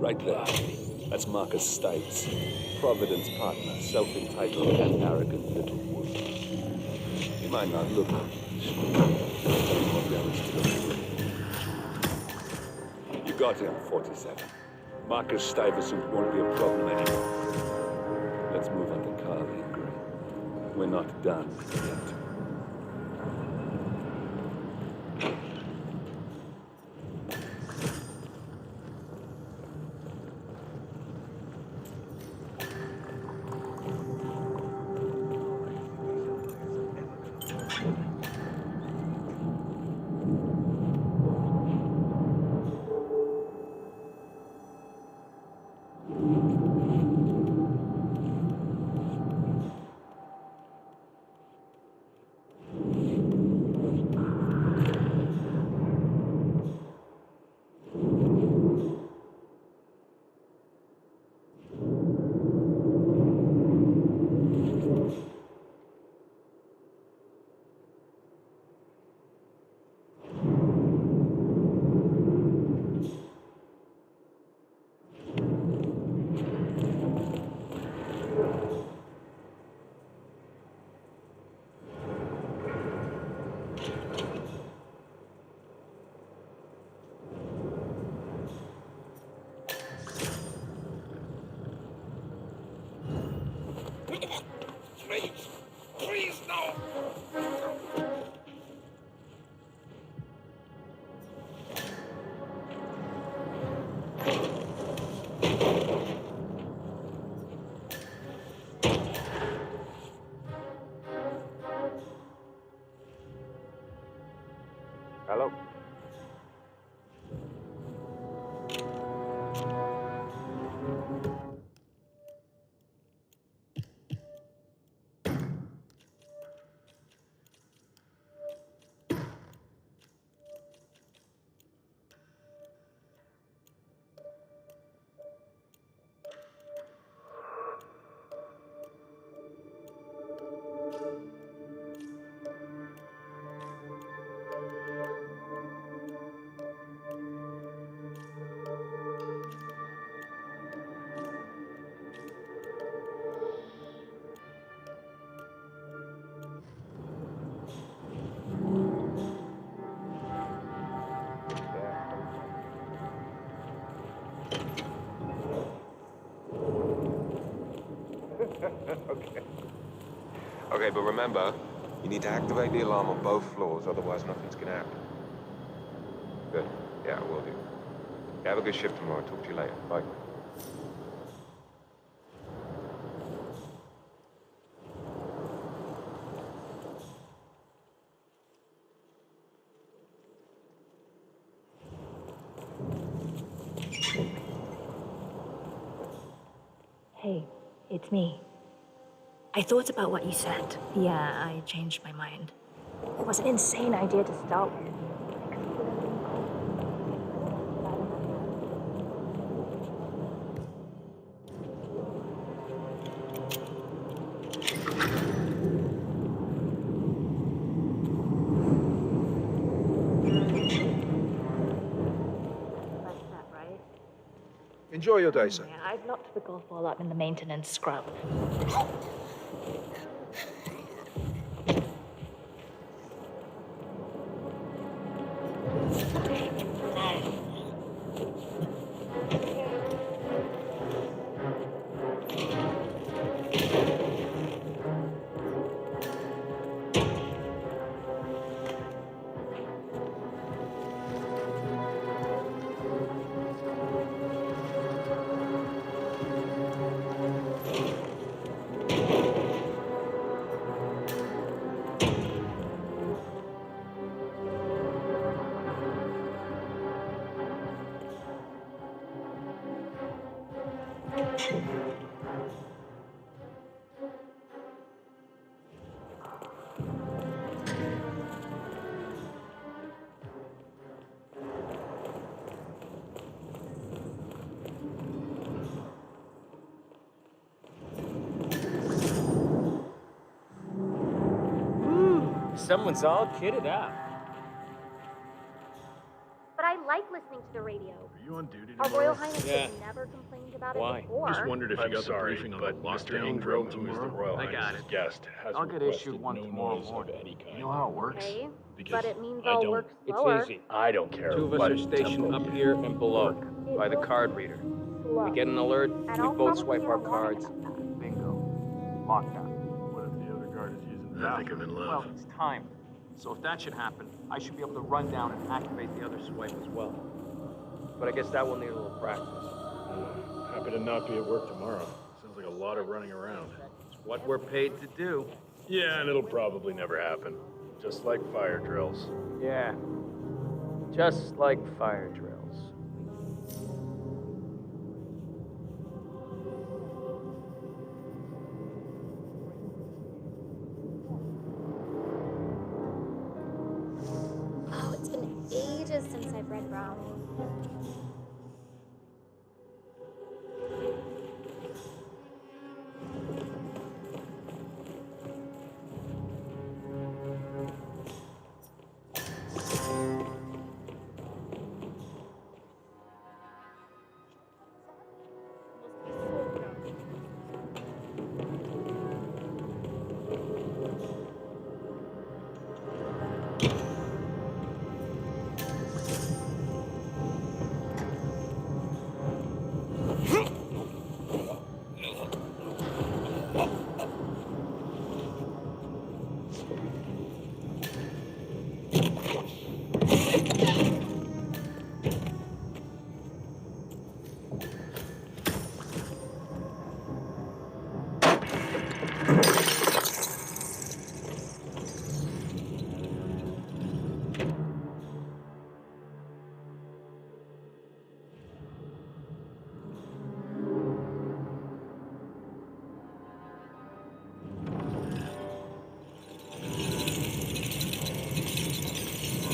Right there. That's Marcus Stites, Providence partner, self-entitled and arrogant little wolf. He might not look You got him, 47. Marcus Stuyvesant won't be a problem anymore. Let's move on to Carly and Gray. We're not done yet. Hello? Okay. Okay, but remember, you need to activate the alarm on both floors, otherwise nothing's gonna happen. Good. Yeah, I will do. Yeah, have a good shift tomorrow. Talk to you later. Bye. Hey, it's me. I thought about what you said. Yeah, I changed my mind. It was an insane idea to start with. Enjoy your day, sir. Yeah, I've locked the golf ball up in the maintenance scrub. Someone's all kitted out. But I like listening to the radio. Are you on duty Our tomorrow? Royal Highness Yeah. has never complained about Why? it before. Just wondered if you got sorry, the briefing on but the Mr. lockdown Ingram, drill who is the tomorrow. Royal I got Highness's it. guest, has I'll get requested issued one no tomorrow noise morning. of any kind. You know how it works? Okay, Because but it means I I'll don't. work It's slower. easy. I don't care. Two of us what are stationed tempo up you here and below It by the will card be reader. slow. We get an alert, And we I'll both probably swipe get our a warning cards. about that. Bingo. Lockdown. What if the other guard is using the I think I'm in Well, love. it's timed. So if that should happen, I should be able to run down and activate the other swipe as well. But I guess that will need a little practice. Happy to not be at work tomorrow. Sounds like a lot of running around. It's what we're paid to do. Yeah, and it'll probably never happen. Just like fire drills. Yeah. Just like fire drills. Oh, it's been ages since I've read Brown.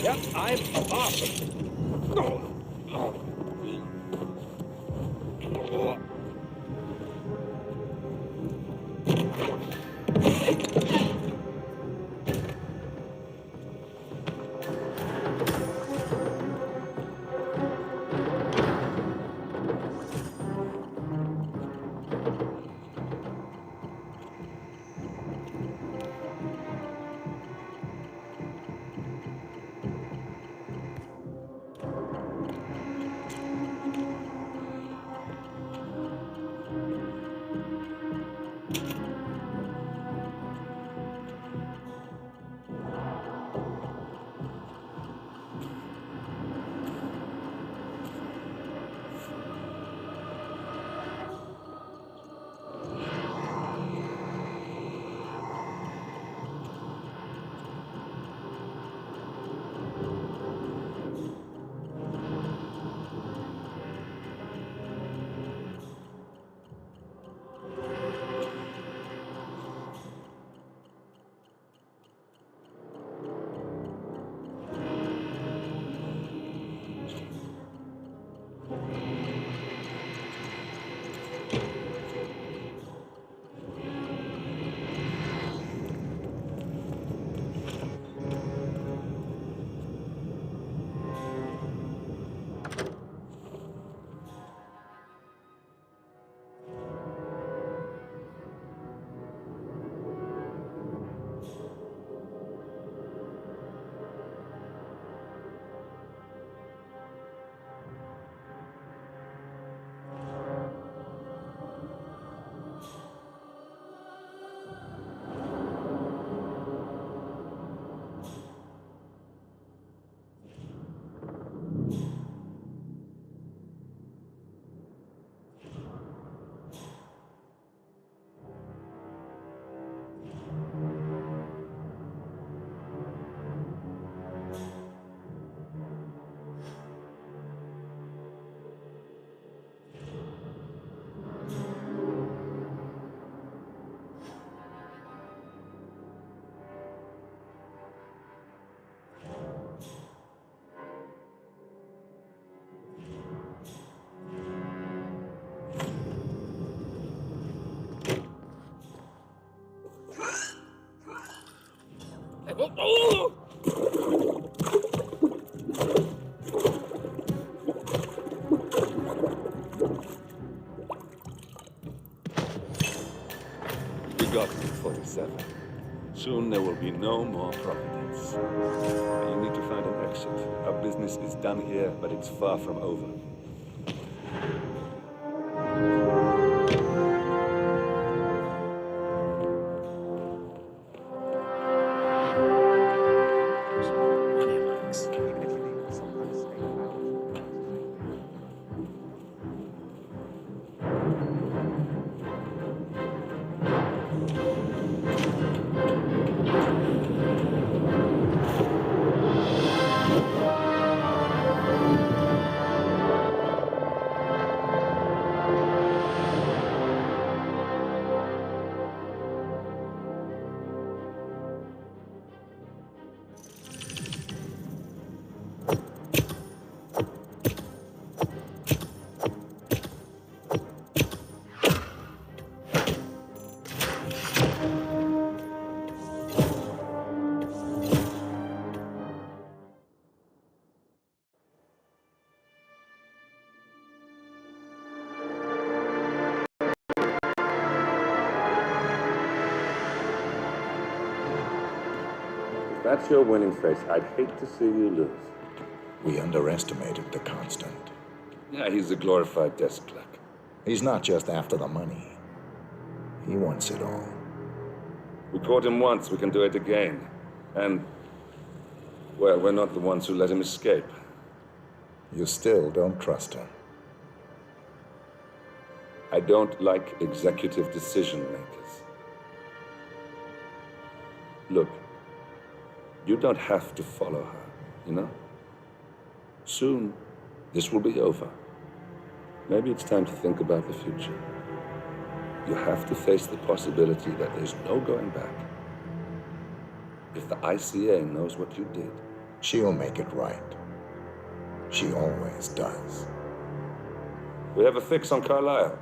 Yep, I'm a boss. We got to 47. Soon there will be no more Providence. You need to find an exit. Our business is done here, but it's far from over. That's your winning face. I'd hate to see you lose. We underestimated the Constant. Yeah, he's a glorified desk clerk. He's not just after the money. He wants it all. We caught him once, we can do it again. And, well, we're not the ones who let him escape. You still don't trust him. I don't like executive decision makers. Look, you don't have to follow her, you know? Soon, this will be over. Maybe it's time to think about the future. You have to face the possibility that there's no going back. If the ICA knows what you did, She'll make it right. She always does. We have a fix on Carlisle.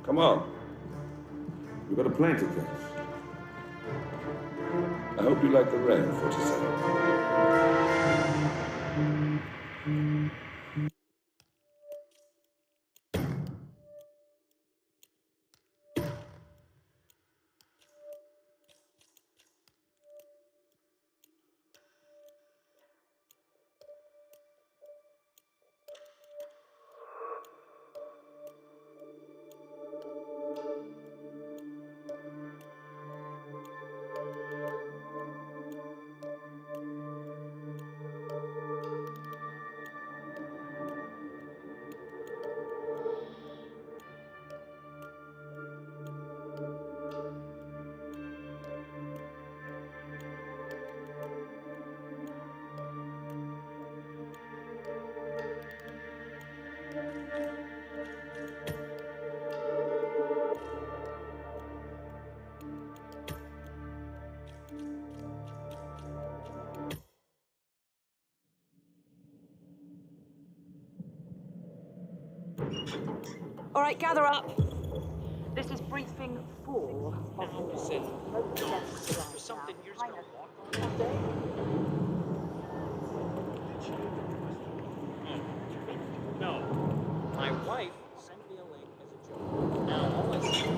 Come on. We've got a plane to catch. I hope you like the rain, 47. All right, gather up. This is briefing 4. There's something you're just gonna walk on one day? No. My wife sent me a link as a joke. Now all I see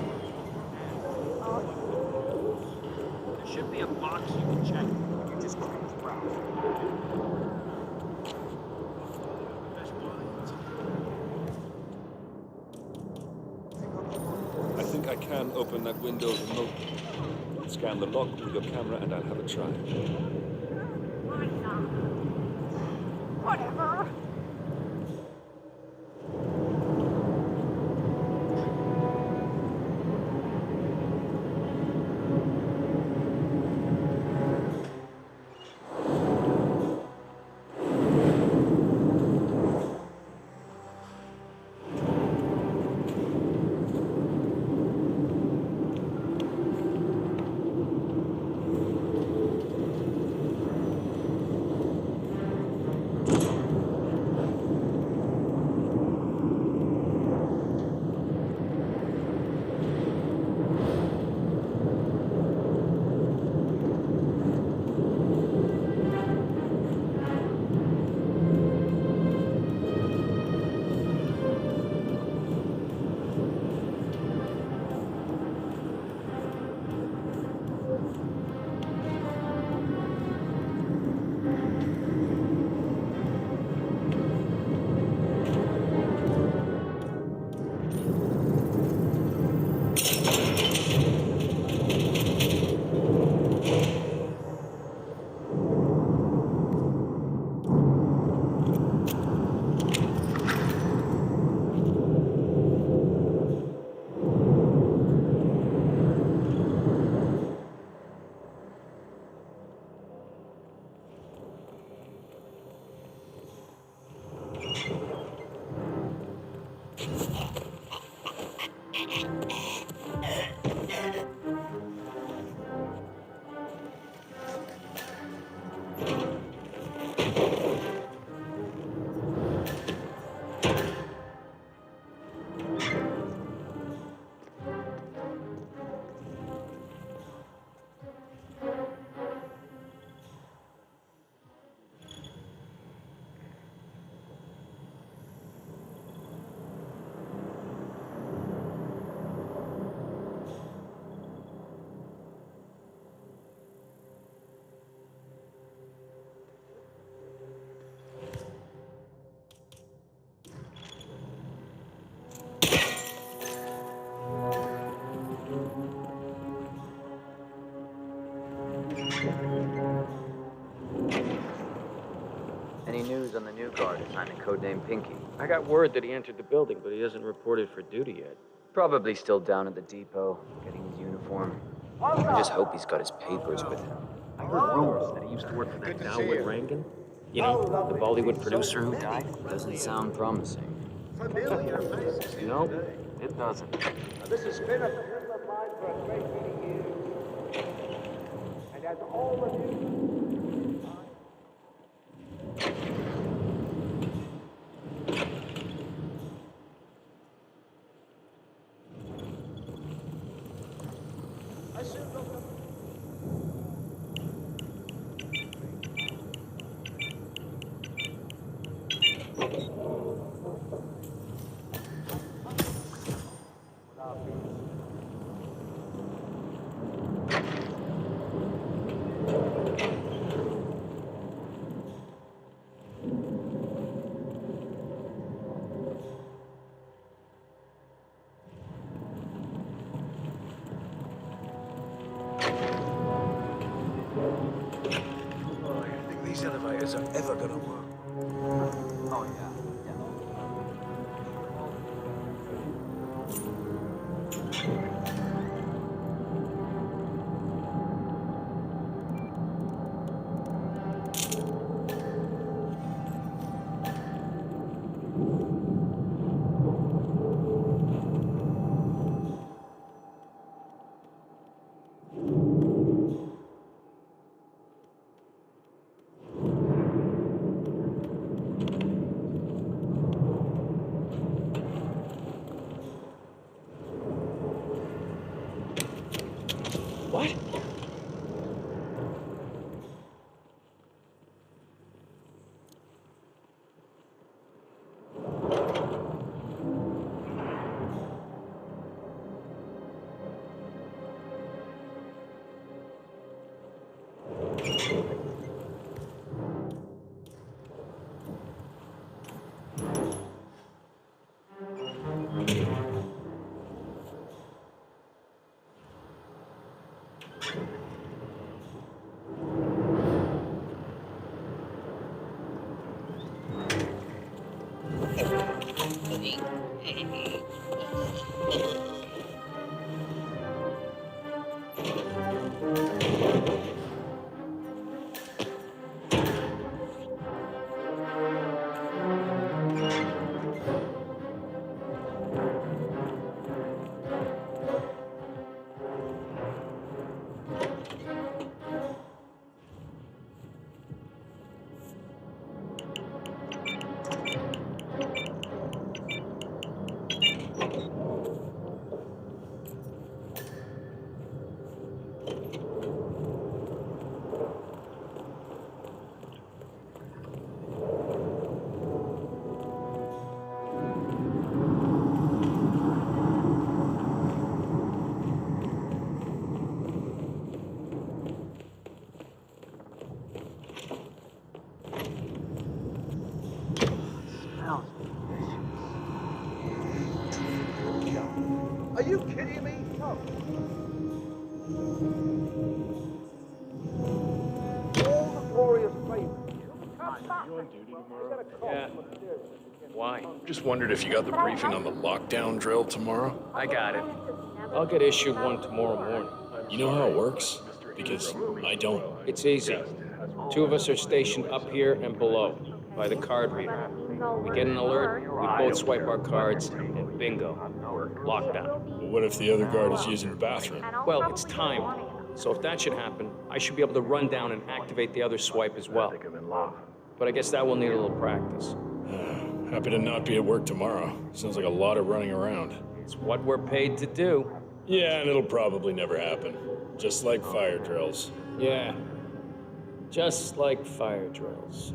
there should be a box you can check. You just click browse. I think I can open that window remotely. Scan the lock with your camera and I'll have a try. Whatever. Any news on the new guard assigned to codename Pinky? I got word that he entered the building, but he hasn't reported for duty yet. Probably still down at the depot, getting his uniform. I just hope he's got his papers with him. I heard rumors that he used to work for that Dalwood Rankin. You know, the Bollywood producer who died. Doesn't sound promising. Familiar faces here No, today. it doesn't. This has been a friend of mine for a great many years. And as all of you, These elevators are ever gonna work. Oh, yeah. What? Are you kidding me? No. All the glorious flavors. You on duty tomorrow? Yeah. Why? Just wondered if you got the briefing on the lockdown drill tomorrow. I got it. I'll get issue 1 tomorrow morning. You know how it works? Because I don't. It's easy. 2 of us are stationed up here and below, by the card reader. We get an alert, we both swipe our cards, and bingo. Lockdown. But what if the other guard is using the bathroom? Well, it's timed. So if that should happen, I should be able to run down and activate the other swipe as well. But I guess that will need a little practice. Happy to not be at work tomorrow. Sounds like a lot of running around. It's what we're paid to do. Yeah, and it'll probably never happen. Just like fire drills. Yeah. Just like fire drills.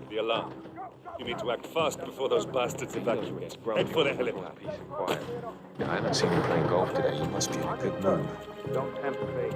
The alarm. You need to act fast before those bastards evacuate. Head for the helipad. Peace and quiet. I haven't seen you playing golf today. You must be in a good mood. Don't tempt fate.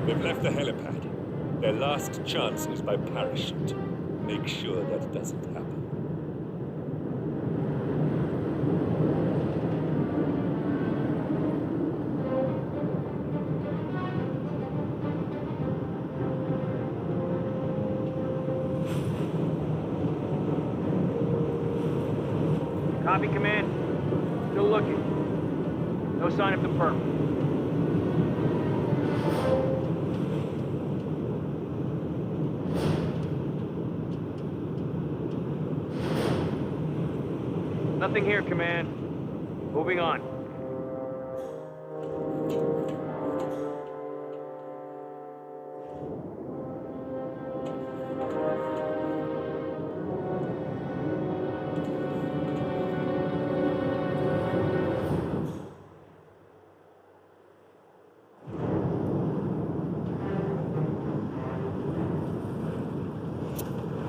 They've left the helipad. Their last chance is by parachute. Make sure that doesn't happen. Copy, command. Still looking. No sign of the perp. Nothing here, command. Moving on.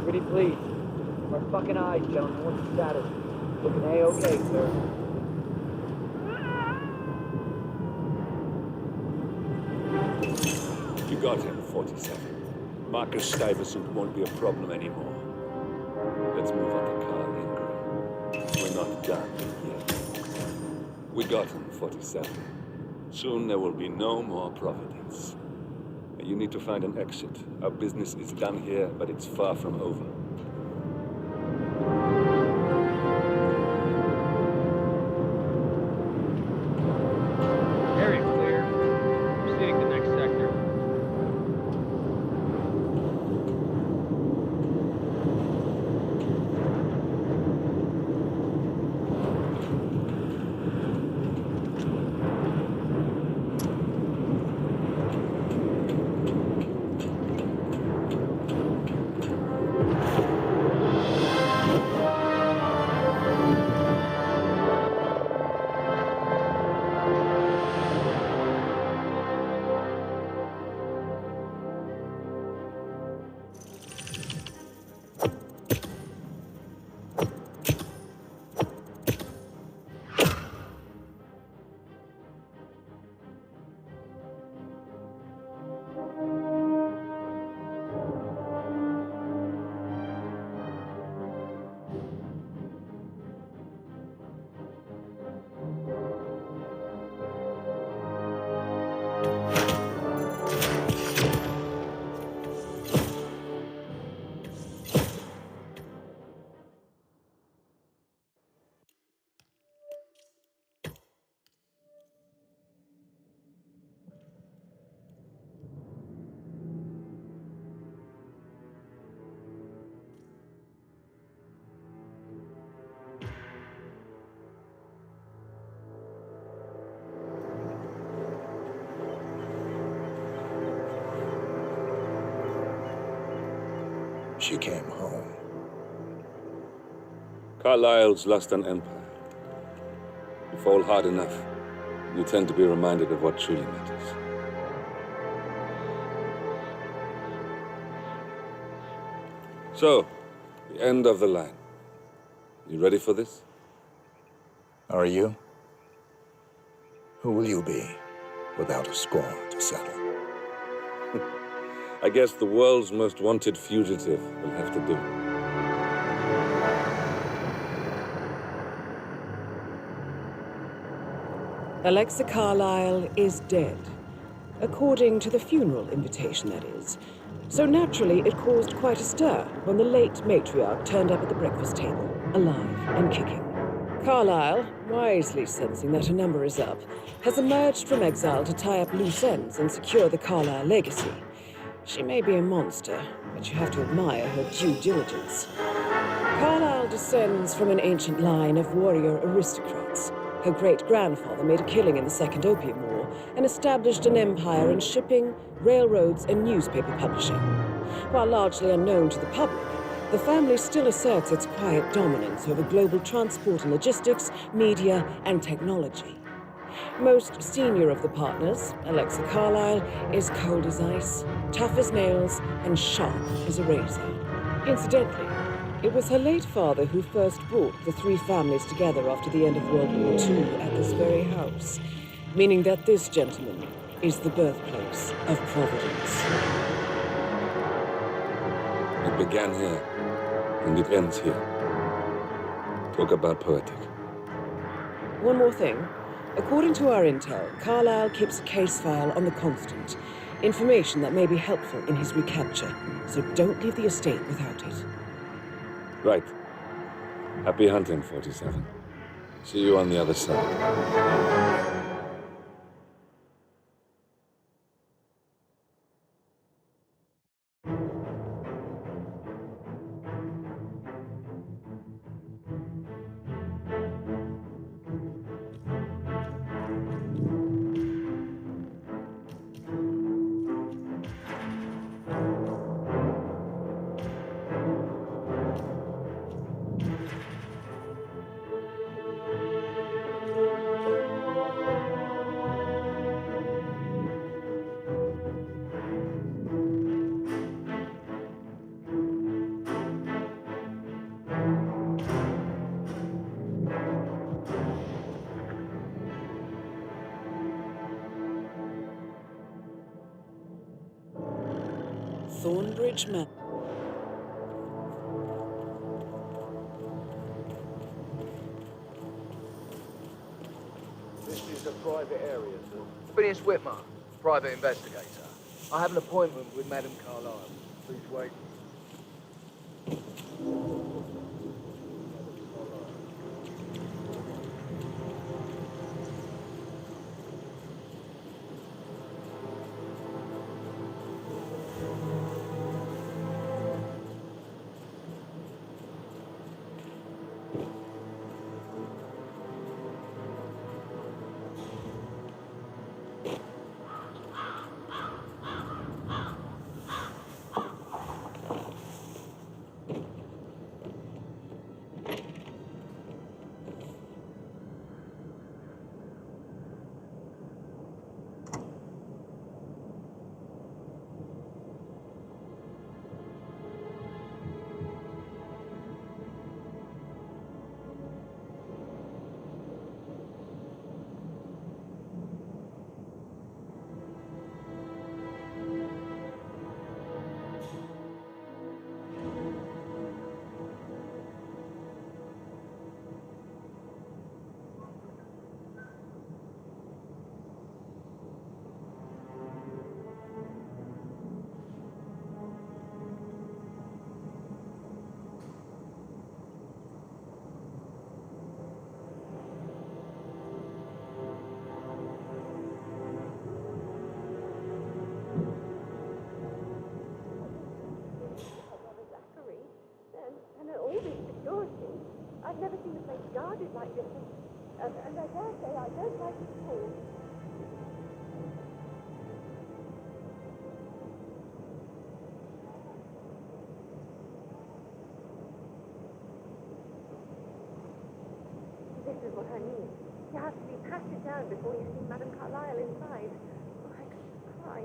Pretty please. My fucking eyes, gentlemen. What's the status? Looking A-okay, sir. You got him, 47. Marcus Stuyvesant won't be a problem anymore. Let's move on to Carl Ingram. We're not done yet. We got him, 47. Soon there will be no more Providence. You need to find an exit. Our business is done here, but it's far from over. Area clear. Proceeding to next sector. She came home. Carlyle's lost an empire. You fall hard enough, you tend to be reminded of what truly matters. So, the end of the line. You ready for this? Are you? Who will you be without a score to settle? I guess the world's most wanted fugitive will have to do. Alexa Carlyle is dead. According to the funeral invitation, that is. So naturally, it caused quite a stir when the late matriarch turned up at the breakfast table, alive and kicking. Carlyle, wisely sensing that her number is up, has emerged from exile to tie up loose ends and secure the Carlyle legacy. She may be a monster, but you have to admire her due diligence. Carlyle descends from an ancient line of warrior aristocrats. Her great-grandfather made a killing in the Second Opium War and established an empire in shipping, railroads, and newspaper publishing. While largely unknown to the public, the family still asserts its quiet dominance over global transport and logistics, media, and technology. Most senior of the partners, Alexa Carlyle, is cold as ice, tough as nails, and sharp as a razor. Incidentally, it was her late father who first brought the three families together after the end of World War II at this very house, meaning that this gentleman, is the birthplace of Providence. It began here, and it ends here. Talk about poetic. One more thing. According to our intel, Carlyle keeps a case file on the Constant. Information that may be helpful in his recapture. So don't leave the estate without it. Right. Happy hunting, 47. See you on the other side. Thornbridge Manor. This is a private area, sir. Phineas Whitmer, private investigator. I have an appointment with Madame Carlyle. Please wait. And all this security. I've never seen a place guarded like this, and I dare say I don't like it at all. This is what I mean. You have to be patted down before you see Madame Carlyle inside. Oh, I could cry.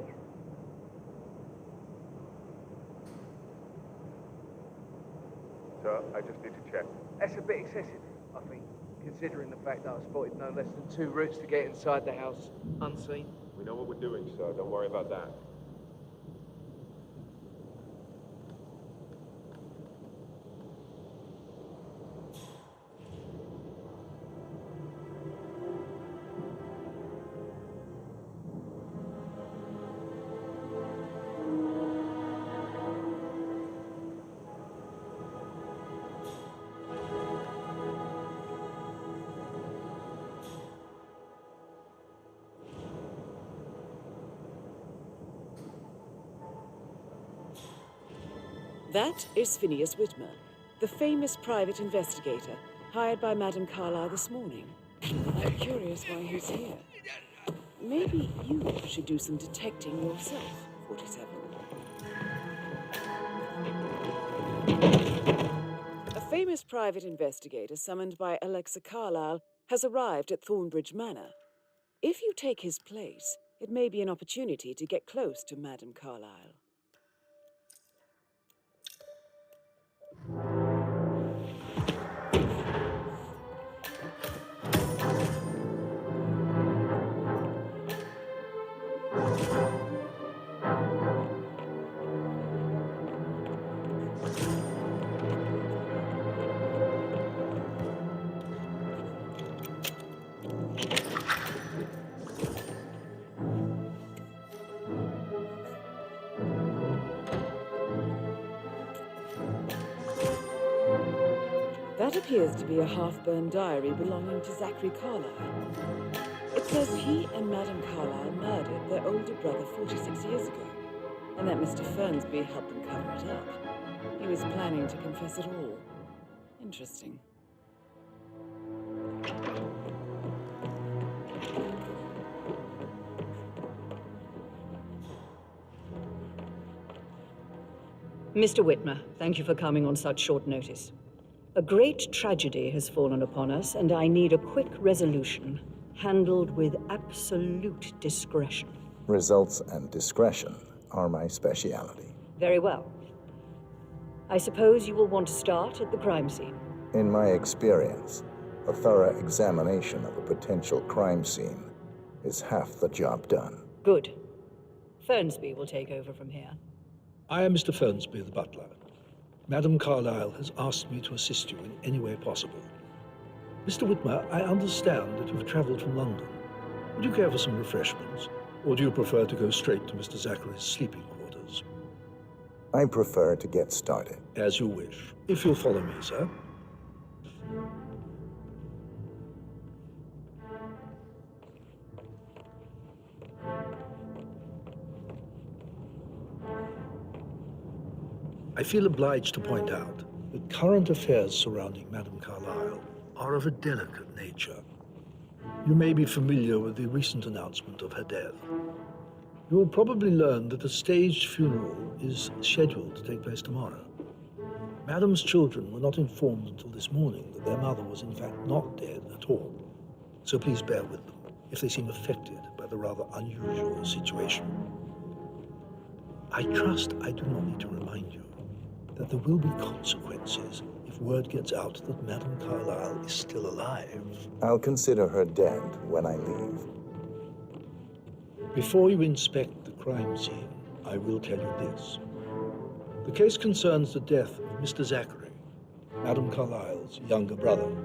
Sir, I just need to check. That's a bit excessive, I think, considering the fact that I spotted no less than 2 routes to get inside the house unseen. We know what we're doing, sir. Don't worry about that. That is Phineas Whitmer, the famous private investigator hired by Madame Carlyle this morning. I'm curious why he's here. Maybe you should do some detecting yourself, 47. A famous private investigator summoned by Alexa Carlyle has arrived at Thornbridge Manor. If you take his place, it may be an opportunity to get close to Madame Carlyle. appears to be a half-burned diary belonging to Zachary Carlyle. It says he and Madame Carlyle murdered their older brother 46 years ago, and that Mr. Fernsby helped them cover it up. He was planning to confess it all. Interesting. Mr. Whitmer, thank you for coming on such short notice. A great tragedy has fallen upon us, and I need a quick resolution, handled with absolute discretion. Results and discretion are my specialty. Very well. I suppose you will want to start at the crime scene. In my experience, a thorough examination of a potential crime scene is half the job done. Good. Fernsby will take over from here. I am Mr. Fernsby, the butler. Madame Carlyle has asked me to assist you in any way possible. Mr. Whitmer, I understand that you've traveled from London. Would you care for some refreshments? Or do you prefer to go straight to Mr. Zachary's sleeping quarters? I prefer to get started. As you wish. If you'll follow me, sir. I feel obliged to point out that current affairs surrounding Madame Carlyle are of a delicate nature. You may be familiar with the recent announcement of her death. You will probably learn that a staged funeral is scheduled to take place tomorrow. Madame's children were not informed until this morning that their mother was in fact not dead at all. So please bear with them if they seem affected by the rather unusual situation. I trust I do not need to remind you that there will be consequences if word gets out that Madame Carlyle is still alive. I'll consider her dead when I leave. Before you inspect the crime scene, I will tell you this. The case concerns the death of Mr. Zachary, Madame Carlyle's younger brother.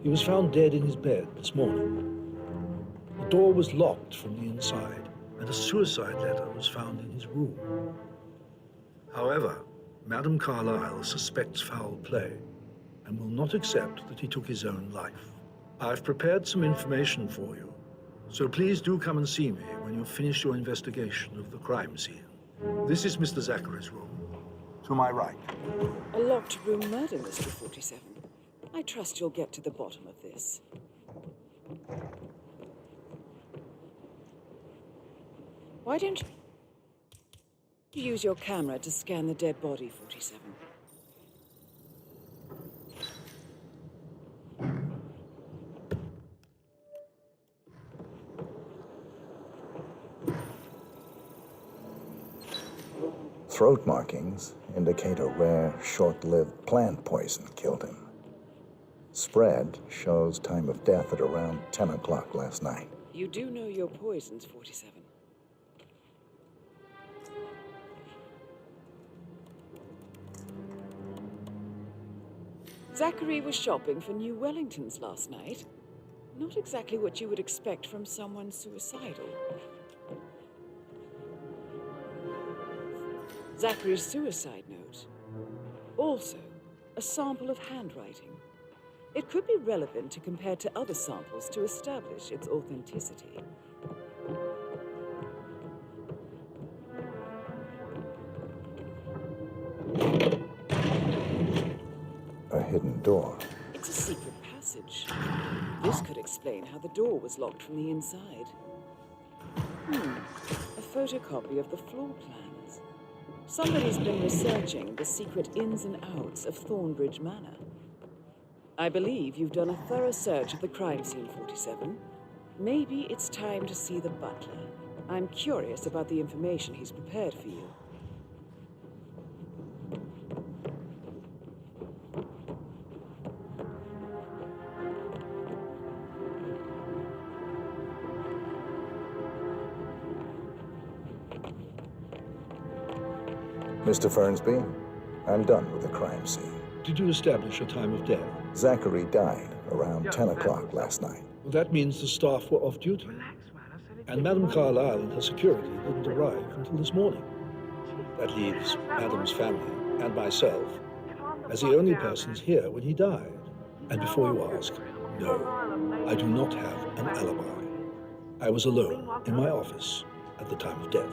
He was found dead in his bed this morning. The door was locked from the inside, and a suicide letter was found in his room. However, Madame Carlyle suspects foul play and will not accept that he took his own life. I've prepared some information for you, so please do come and see me when you finish your investigation of the crime scene. This is Mr. Zachary's room. To my right. A locked room murder, Mr. 47. I trust you'll get to the bottom of this. Why don't you use your camera to scan the dead body, 47? Throat markings indicate a rare, short-lived plant poison killed him. Spread shows time of death at around 10 o'clock last night. You do know your poisons, 47. Zachary was shopping for New Wellingtons last night. Not exactly what you would expect from someone suicidal. Zachary's suicide note. Also, a sample of handwriting. It could be relevant to compare to other samples to establish its authenticity. A hidden door. It's a secret passage. This could explain how the door was locked from the inside. A photocopy of the floor plans. Somebody's been researching the secret ins and outs of Thornbridge Manor. I believe you've done a thorough search of the crime scene, 47. Maybe it's time to see the butler. I'm curious about the information he's prepared for you. Mr. Fernsby, I'm done with the crime scene. Did you establish a time of death? Zachary died around 10 o'clock last night. Well, that means the staff were off duty. And Madame Carlyle and her security didn't arrive until this morning. That leaves Madame's family and myself as the only persons here when he died. And before you ask, no, I do not have an alibi. I was alone in my office at the time of death.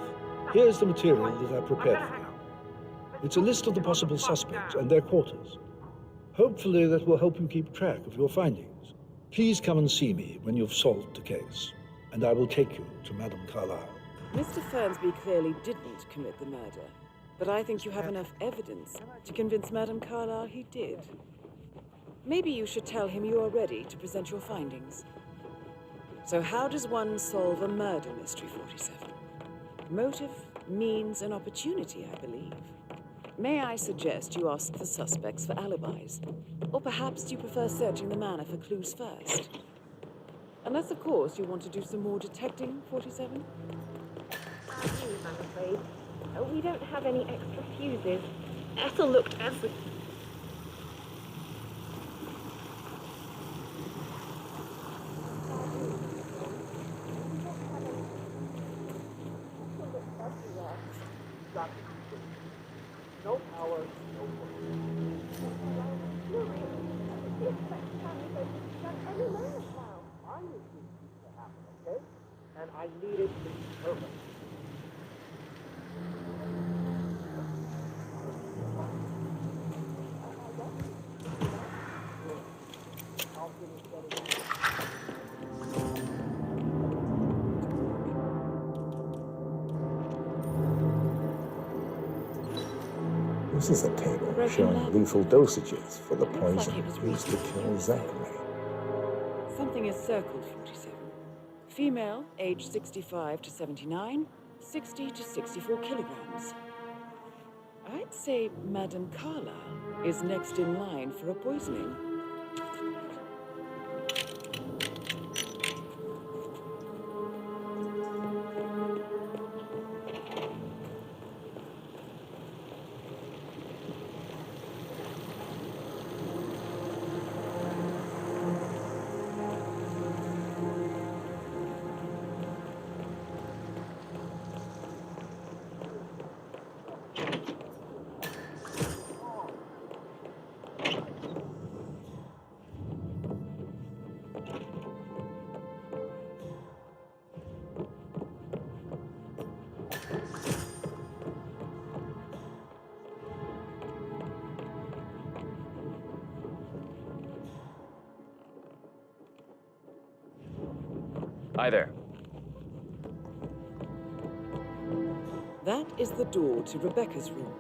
Here's the material that I prepared for you. It's a list of the possible suspects and their quarters. Hopefully that will help you keep track of your findings. Please come and see me when you've solved the case, and I will take you to Madame Carlyle. Mr. Fernsby clearly didn't commit the murder, but I think you have enough evidence to convince Madame Carlyle he did. Maybe you should tell him you are ready to present your findings. So how does one solve a murder mystery, 47? Motive, means, and opportunity, I believe. May I suggest you ask the suspects for alibis? Or perhaps do you prefer searching the manor for clues first? Unless, of course, you want to do some more detecting, 47? I'm afraid. We don't have any extra fuses. Ethel looked every... No power, no work. I need these to happen, okay? And I need it to be perfect. This is a table showing lethal dosages for the poison used to kill Zachary. Something is circled, 47. Female, age 65 to 79, 60 to 64 kilograms. I'd say Madame Carlyle is next in line for a poisoning. Hi there. That is the door to Rebecca's room.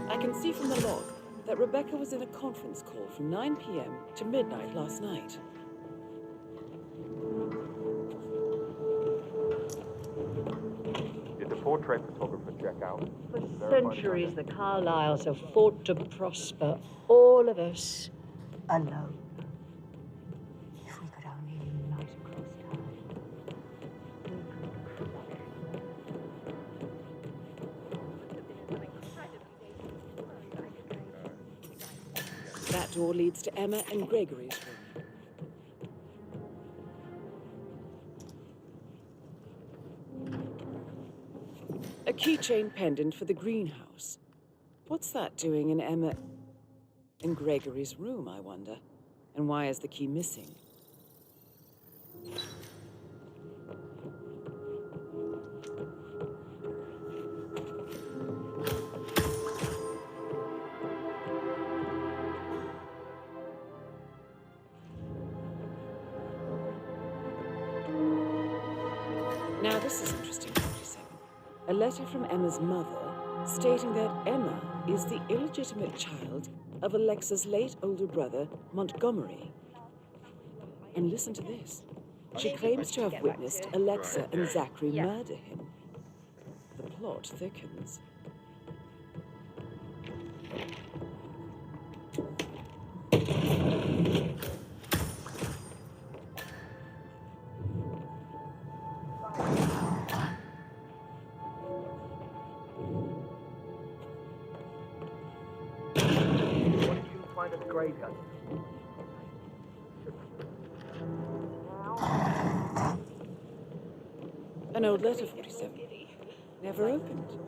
I can see from the log that Rebecca was in a conference call from 9 p.m. to midnight last night. Did the portrait photographer check out? For centuries, the Carlyles have fought to prosper, all of us, alone. If we could only unite across time, That door leads to Emma and Gregory's room. A keychain pendant for the greenhouse. What's that doing in Emma and Gregory's room, I wonder? And why is the key missing? Now this is interesting, 47. A letter from Emma's mother stating that Emma is the illegitimate child of Alexa's late older brother, Montgomery. And listen to this. She claims to have witnessed Alexa and Zachary murder him. The plot thickens. graveyard. An old letter, 47. Never opened.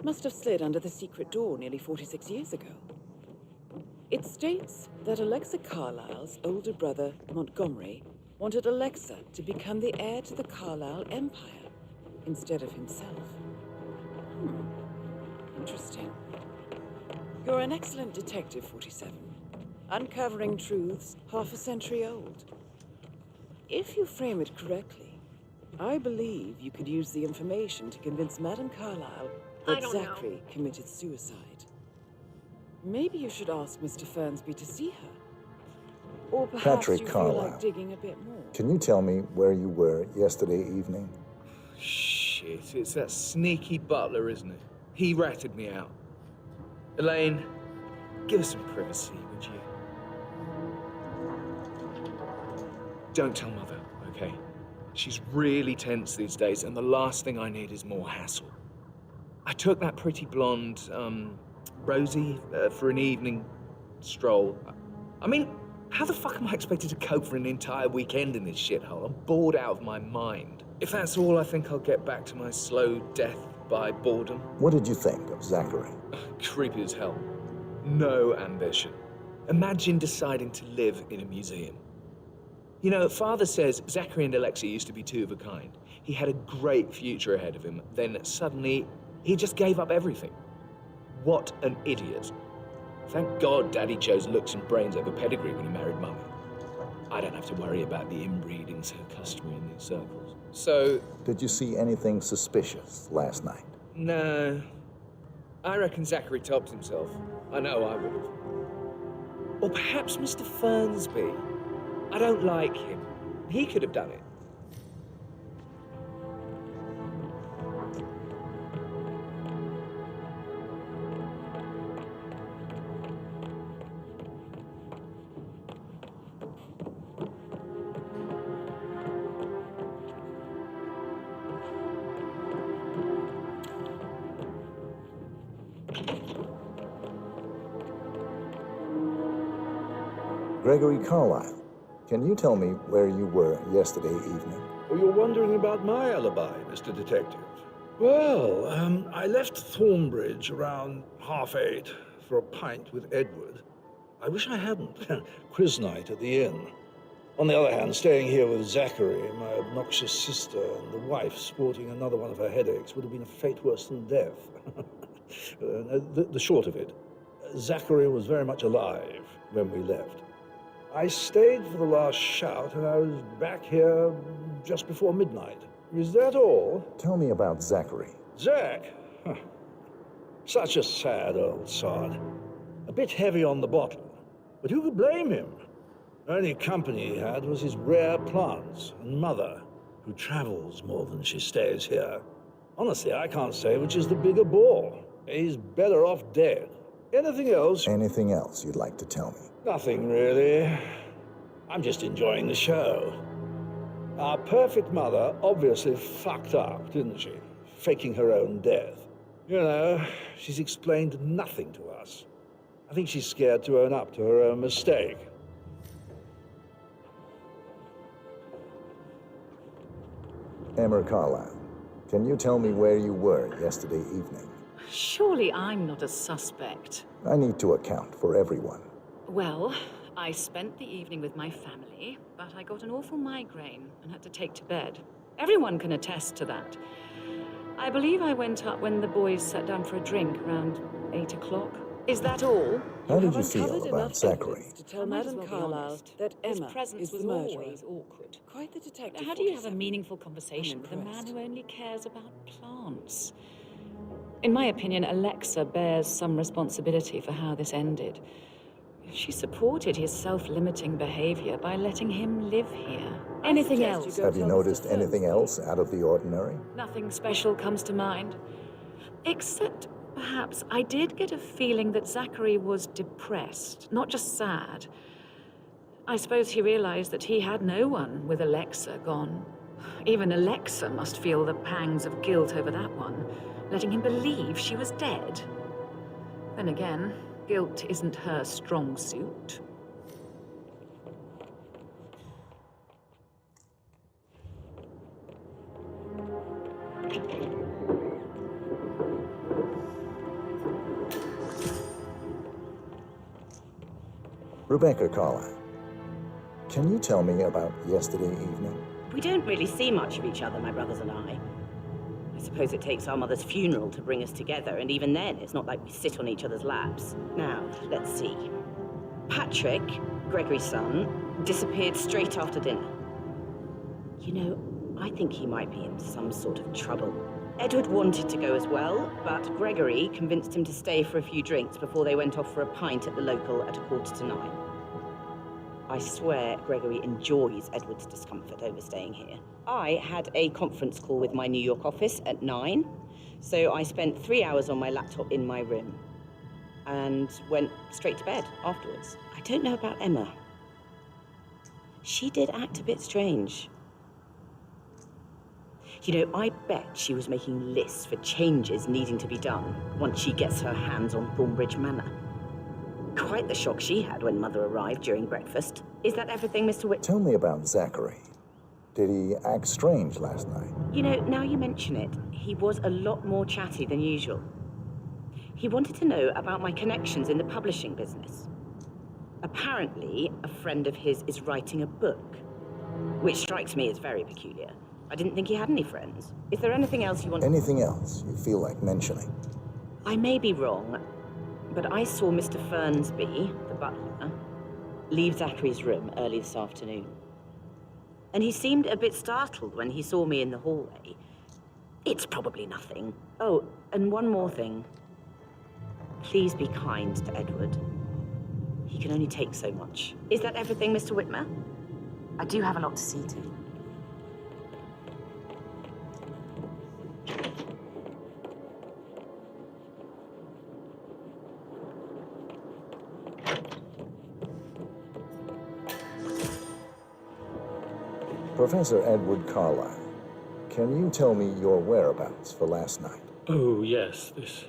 Must have slid under the secret door nearly 46 years ago. It states that Alexa Carlyle's older brother, Montgomery, wanted Alexa to become the heir to the Carlyle Empire instead of himself. Interesting. You're an excellent detective, 47. Uncovering truths half a century old. If you frame it correctly, I believe you could use the information to convince Madame Carlyle that Zachary committed suicide. Maybe you should ask Mr. Fernsby to see her. Or perhaps Patrick you Carlyle. feel like digging a bit more. Can you tell me where you were yesterday evening? Shit, it's that sneaky butler, isn't it? He ratted me out. Elaine, give us some privacy, would you? Don't tell Mother, okay? She's really tense these days, and the last thing I need is more hassle. I took that pretty blonde, Rosie, for an evening stroll. I mean, how the fuck am I expected to cope for an entire weekend in this shithole? I'm bored out of my mind. If that's all, I think I'll get back to my slow death by boredom. What did you think of Zachary? Creepy as hell. No ambition. Imagine deciding to live in a museum. You know, Father says Zachary and Alexa used to be two of a kind. He had a great future ahead of him. Then suddenly, he just gave up everything. What an idiot. Thank God Daddy chose looks and brains over pedigree when he married Mummy. I don't have to worry about the inbreeding so customary in these circles. So... Did you see anything suspicious last night? No. I reckon Zachary topped himself. I know I would have. Or perhaps Mr. Fernsby. I don't like him. He could have done it. Gregory Carlyle, can you tell me where you were yesterday evening? Oh, you're wondering about my alibi, Mr. Detective. Well, I left Thornbridge around 8:30 for a pint with Edward. I wish I hadn't. Quiz night at the inn. On the other hand, staying here with Zachary, my obnoxious sister, and the wife sporting another one of her headaches would have been a fate worse than death. The short of it, Zachary was very much alive when we left. I stayed for the last shout, and I was back here just before midnight. Is that all? Tell me about Zachary. Zach? Huh. Such a sad old sod. A bit heavy on the bottle. But who could blame him? Only company he had was his rare plants and Mother, who travels more than she stays here. Honestly, I can't say which is the bigger bore. He's better off dead. Anything else? Anything else you'd like to tell me? Nothing, really. I'm just enjoying the show. Our perfect mother obviously fucked up, didn't she? Faking her own death. You know, she's explained nothing to us. I think she's scared to own up to her own mistake. Emma Carlyle, can you tell me where you were yesterday evening? Surely I'm not a suspect. I need to account for everyone. Well, I spent the evening with my family, but I got an awful migraine and had to take to bed. Everyone can attest to that. I believe I went up when the boys sat down for a drink around 8 o'clock. Is that all? How did you feel about Zachary? To tell Madame Carlyle that Emma His presence is was the murderer. always awkward. Quite the detective. How do you have a 47. meaningful conversation with a man impressed. who only cares about plants? In my opinion, Alexa bears some responsibility for how this ended. She supported his self-limiting behavior by letting him live here. Anything else? Have you noticed anything else out of the ordinary? Nothing special comes to mind. Except, perhaps, I did get a feeling that Zachary was depressed, not just sad. I suppose he realized that he had no one with Alexa gone. Even Alexa must feel the pangs of guilt over that one, letting him believe she was dead. Then again, Guilt isn't her strong suit. Rebecca Carlyle, can you tell me about yesterday evening? We don't really see much of each other, my brothers and I. I suppose it takes our mother's funeral to bring us together, and even then, it's not like we sit on each other's laps. Now, let's see. Patrick, Gregory's son, disappeared straight after dinner. You know, I think he might be in some sort of trouble. Edward wanted to go as well, but Gregory convinced him to stay for a few drinks before they went off for a pint at the local at 9:15. I swear Gregory enjoys Edward's discomfort over staying here. I had a conference call with my New York office at 9, so I spent 3 hours on my laptop in my room and went straight to bed afterwards. I don't know about Emma. She did act a bit strange. You know, I bet she was making lists for changes needing to be done once she gets her hands on Thornbridge Manor. Quite the shock she had when Mother arrived during breakfast. Is that everything, Mr. Whit? Tell me about Zachary. Did he act strange last night? You know, now you mention it, he was a lot more chatty than usual. He wanted to know about my connections in the publishing business. Apparently, a friend of his is writing a book, which strikes me as very peculiar. I didn't think he had any friends. Is there anything else you want? Anything else you feel like mentioning? I may be wrong, but I saw Mr. Fernsby, the butler, leave Zachary's room early this afternoon. And he seemed a bit startled when he saw me in the hallway. It's probably nothing. Oh, and one more thing. Please be kind to Edward. He can only take so much. Is that everything, Mr. Whitmer? I do have a lot to see to. Professor Edward Carlyle, can you tell me your whereabouts for last night? Oh, yes, this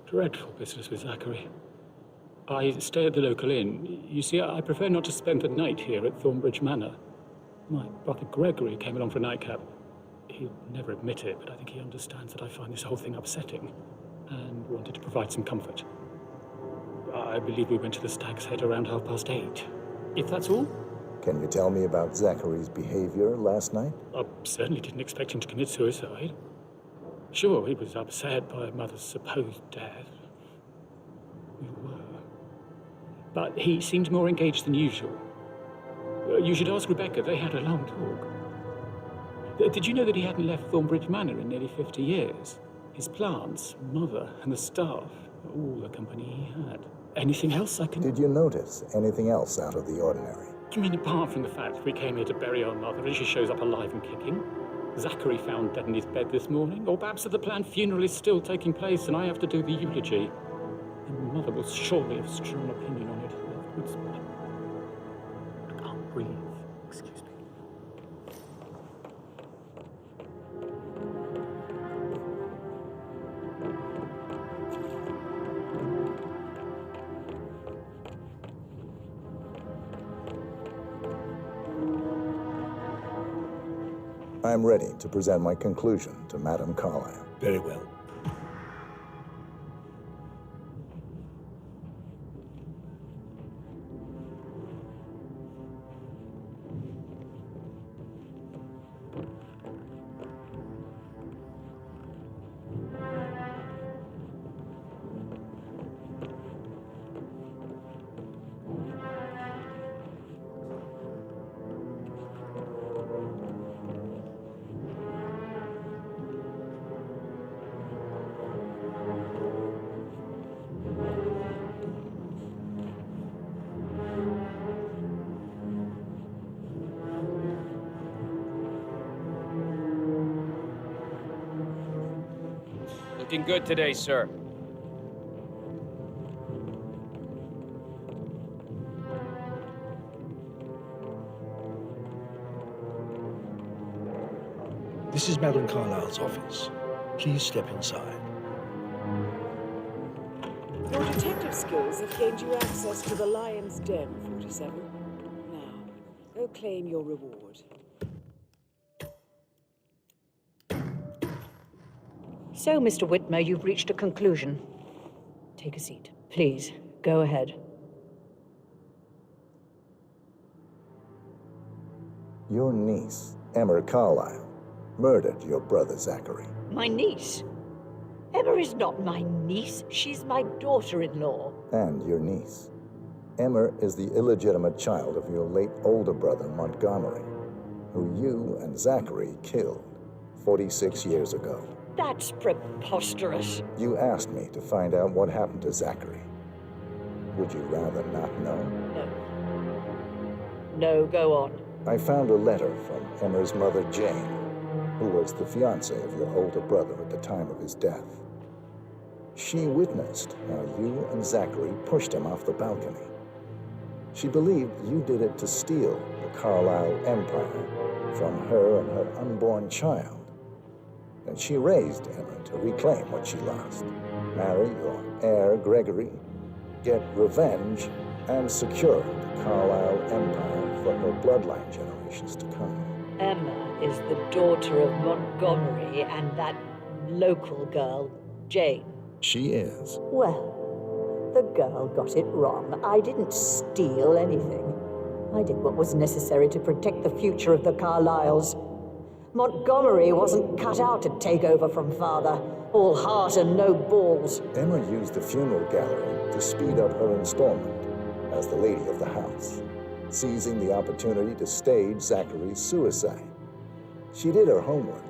dreadful business with Zachary. I stay at the local inn. You see, I prefer not to spend the night here at Thornbridge Manor. My brother Gregory came along for a nightcap. He'll never admit it, but I think he understands that I find this whole thing upsetting and wanted to provide some comfort. I believe we went to the Stag's Head around 8:30. If that's all? Can you tell me about Zachary's behavior last night? I certainly didn't expect him to commit suicide. Sure, he was upset by Mother's supposed death. We were. But he seemed more engaged than usual. You should ask Rebecca. They had a long talk. Did you know that he hadn't left Thornbridge Manor in nearly 50 years? His plants, Mother, and the staff, all the company he had. Anything else I can... Did you notice anything else out of the ordinary? You mean apart from the fact that we came here to bury our mother and she shows up alive and kicking? Zachary found dead in his bed this morning? Or perhaps that the planned funeral is still taking place and I have to do the eulogy? And Mother will surely have a strong opinion on it afterwards. I can't breathe. Excuse me. I'm ready to present my conclusion to Madame Carlyle. Very well. Looking good today, sir. This is Madame Carlyle's office. Please step inside. Your detective skills have gained you access to the Lion's Den, 47. Now, go claim your reward. So, Mr. Whitmer, you've reached a conclusion. Take a seat. Please, go ahead. Your niece, Emma Carlyle, murdered your brother Zachary. My niece? Emma is not my niece. She's my daughter-in-law. And your niece. Emma is the illegitimate child of your late older brother, Montgomery, who you and Zachary killed 46 years ago. That's preposterous. You asked me to find out what happened to Zachary. Would you rather not know? No, go on. I found a letter from Emma's mother, Jane, who was the fiancée of your older brother at the time of his death. She witnessed how you and Zachary pushed him off the balcony. She believed you did it to steal the Carlyle empire from her and her unborn child. And she raised Emma to reclaim what she lost, marry your heir, Gregory, get revenge, and secure the Carlyle empire for her bloodline generations to come. Emma is the daughter of Montgomery and that local girl, Jane. She is. Well, the girl got it wrong. I didn't steal anything. I did what was necessary to protect the future of the Carlyles. Montgomery wasn't cut out to take over from father. All heart and no balls. Emma used the funeral gallery to speed up her installment as the lady of the house, seizing the opportunity to stage Zachary's suicide. She did her homework,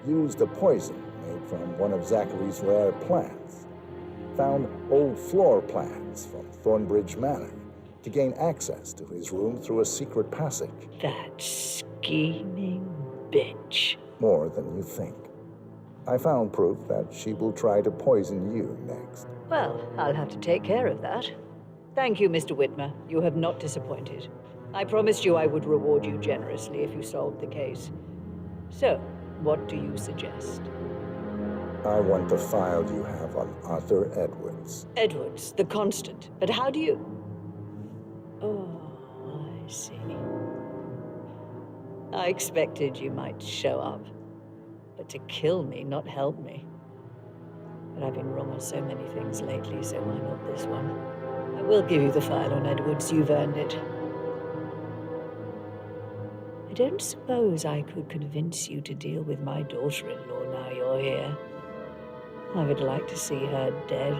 used a poison made from one of Zachary's rare plants, found old floor plans from Thornbridge Manor to gain access to his room through a secret passage. That scheming bitch. More than you think. I found proof that she will try to poison you next. Well, I'll have to take care of that. Thank you, Mr. Whitmer. You have not disappointed. I promised you I would reward you generously if you solved the case. So, what do you suggest? I want the file you have on Arthur Edwards. Edwards, the constant. But how do you... Oh, I see. I expected you might show up. But to kill me, not help me. But I've been wrong on so many things lately, so why not this one? I will give you the file on Edwards. You've earned it. I don't suppose I could convince you to deal with my daughter-in-law now you're here. I would like to see her dead.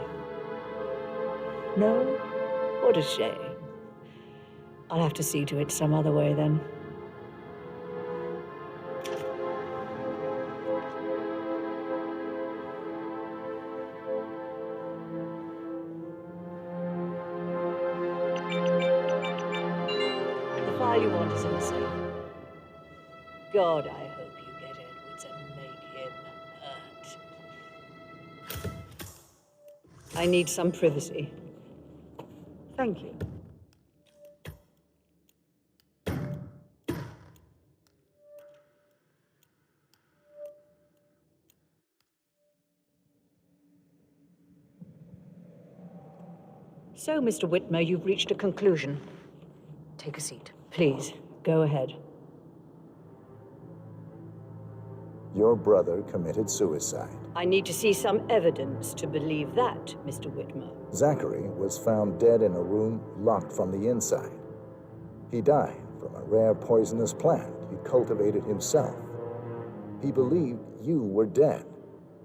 No? What a shame. I'll have to see to it some other way then. The file you want is in the safe. God, I hope you get Edwards and make him hurt. I need some privacy. Thank you. So, Mr. Whitmer, you've reached a conclusion. Take a seat. Please, go ahead. Your brother committed suicide. I need to see some evidence to believe that, Mr. Whitmer. Zachary was found dead in a room locked from the inside. He died from a rare poisonous plant he cultivated himself. He believed you were dead,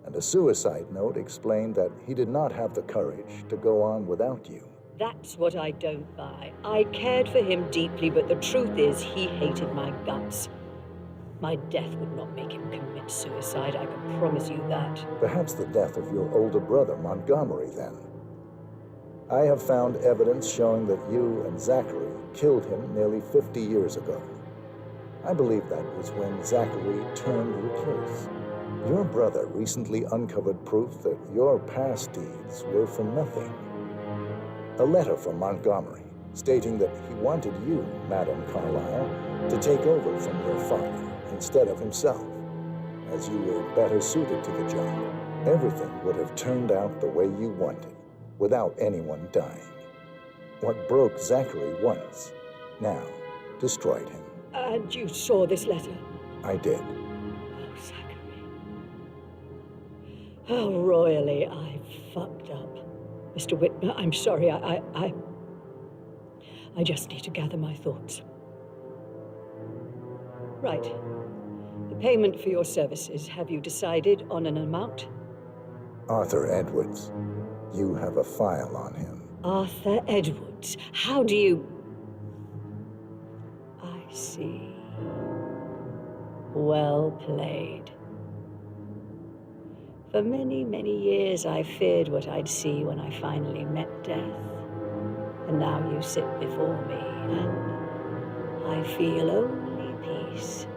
and a suicide note explained that he did not have the courage to go on without you. That's what I don't buy. I cared for him deeply, but the truth is he hated my guts. My death would not make him commit suicide, I can promise you that. Perhaps the death of your older brother, Montgomery, then. I have found evidence showing that you and Zachary killed him nearly 50 years ago. I believe that was when Zachary turned recluse. Your brother recently uncovered proof that your past deeds were for nothing. A letter from Montgomery stating that he wanted you, Madame Carlyle, to take over from your father instead of himself, as you were better suited to the job. Everything would have turned out the way you wanted. without anyone dying. What broke Zachary once, now destroyed him. And you saw this letter? I did. Oh, Zachary. How royally I fucked up. Mr. Whitmer, I'm sorry. I just need to gather my thoughts. Right. The payment for your services. Have you decided on an amount? Arthur Edwards. You have a file on him. Arthur Edwards. How do you... I see. Well played. For many, many years I feared what I'd see when I finally met death. And now you sit before me, and I feel only peace.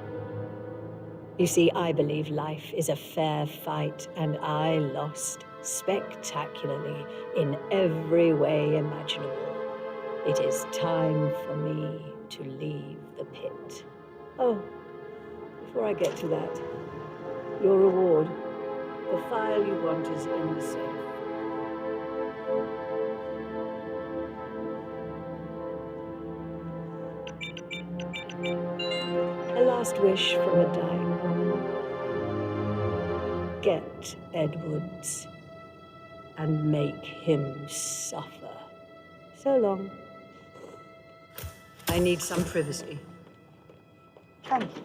You see, I believe life is a fair fight, and I lost spectacularly in every way imaginable. It is time for me to leave the pit. Oh, before I get to that, your reward. The file you want is in the safe. A last wish from a dying woman. Get Edwards and make him suffer. So long. I need some privacy. Thank you.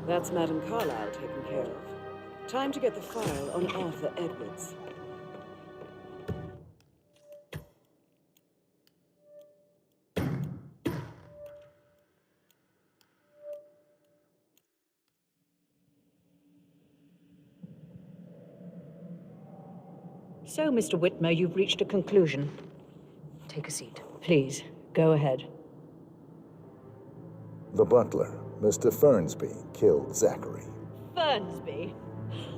That's Madame Carlyle taken care of. Time to get the file on Arthur Edwards. So, Mr. Whitmer, you've reached a conclusion. Take a seat. Please, go ahead. The butler, Mr. Fernsby, killed Zachary. Fernsby?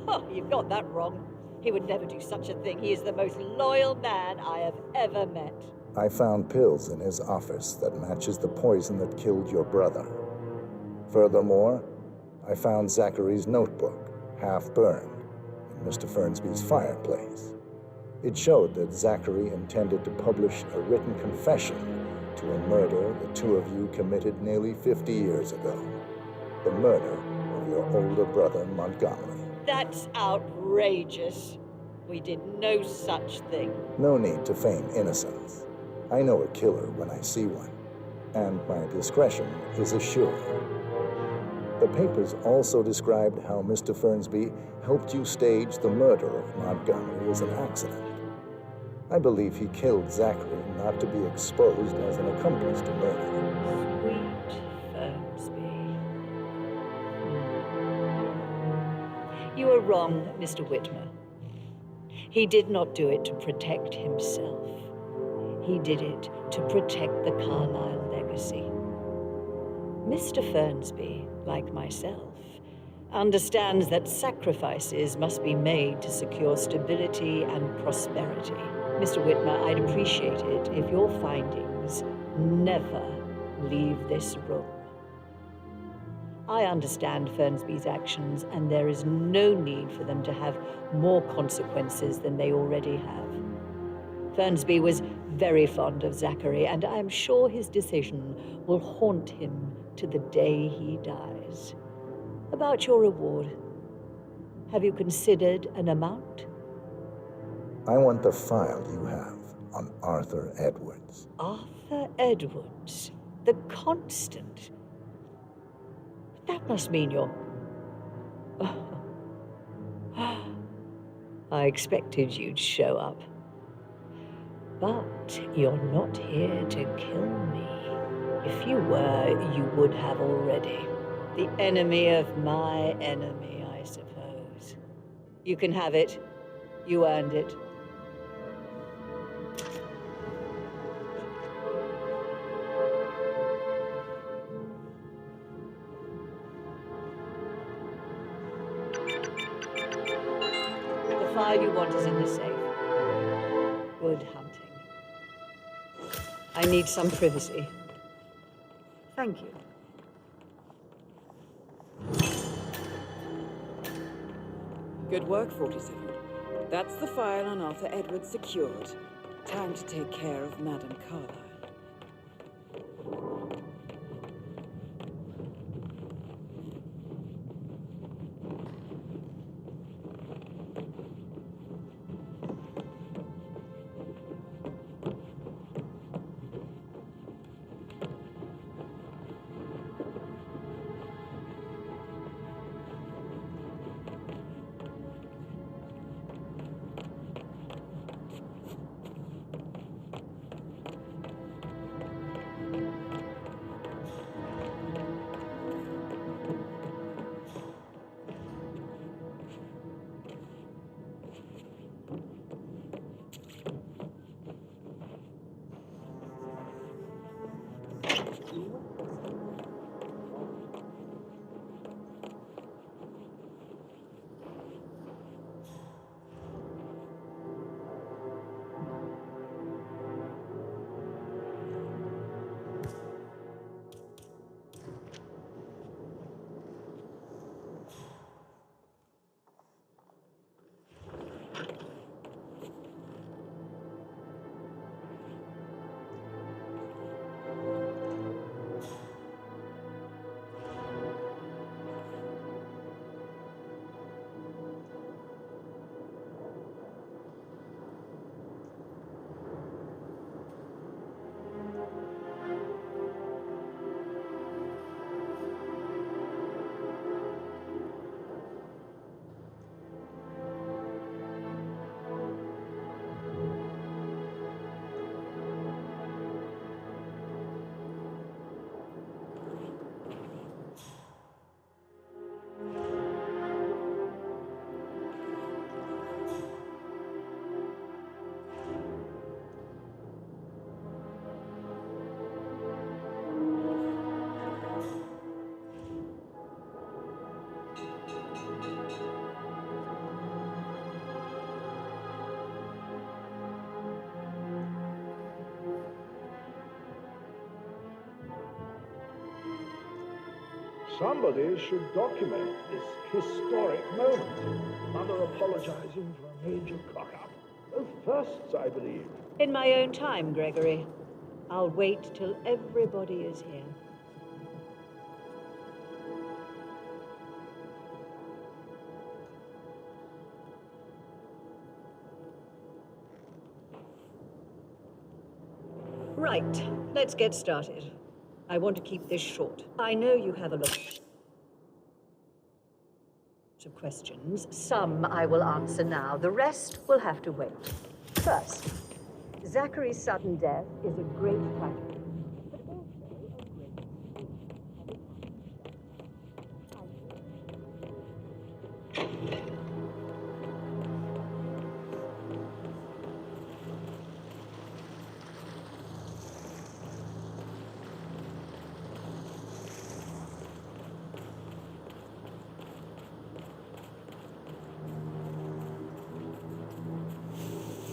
Oh, you've got that wrong. He would never do such a thing. He is the most loyal man I have ever met. I found pills in his office that matches the poison that killed your brother. Furthermore, I found Zachary's notebook, half burned, in Mr. Fernsby's fireplace. It showed that Zachary intended to publish a written confession to a murder the two of you committed nearly 50 years ago. The murder of your older brother, Montgomery. That's outrageous. We did no such thing. No need to feign innocence. I know a killer when I see one, and my discretion is assured. The papers also described how Mr. Fernsby helped you stage the murder of Montgomery as an accident. I believe he killed Zachary not to be exposed as an accomplice to murder. Sweet Fernsby. You are wrong, Mr. Whitmer. He did not do it to protect himself. He did it to protect the Carlyle legacy. Mr. Fernsby, like myself, understands that sacrifices must be made to secure stability and prosperity. Mr. Whitmer, I'd appreciate it if your findings never leave this room. I understand Fernsby's actions, and there is no need for them to have more consequences than they already have. Fernsby was very fond of Zachary, and I am sure his decision will haunt him to the day he dies. About your reward, have you considered an amount? I want the file you have on Arthur Edwards. Arthur Edwards, the constant. That must mean you're... I expected you'd show up. But you're not here to kill me. If you were, you would have already. The enemy of my enemy, I suppose. You can have it. You earned it. file you want is in the safe. Good hunting. I need some privacy. Thank you. Good work, 47. That's the file on Arthur Edwards secured. Time to take care of Madame Carlyle. Somebody should document this historic moment. Mother apologizing for a major cock-up. Both firsts, I believe. In my own time, Gregory. I'll wait till everybody is here. Right, let's get started. I want to keep this short. I know you have a lot of questions. Some I will answer now. The rest will have to wait. First, Zachary's sudden death is a great tragedy.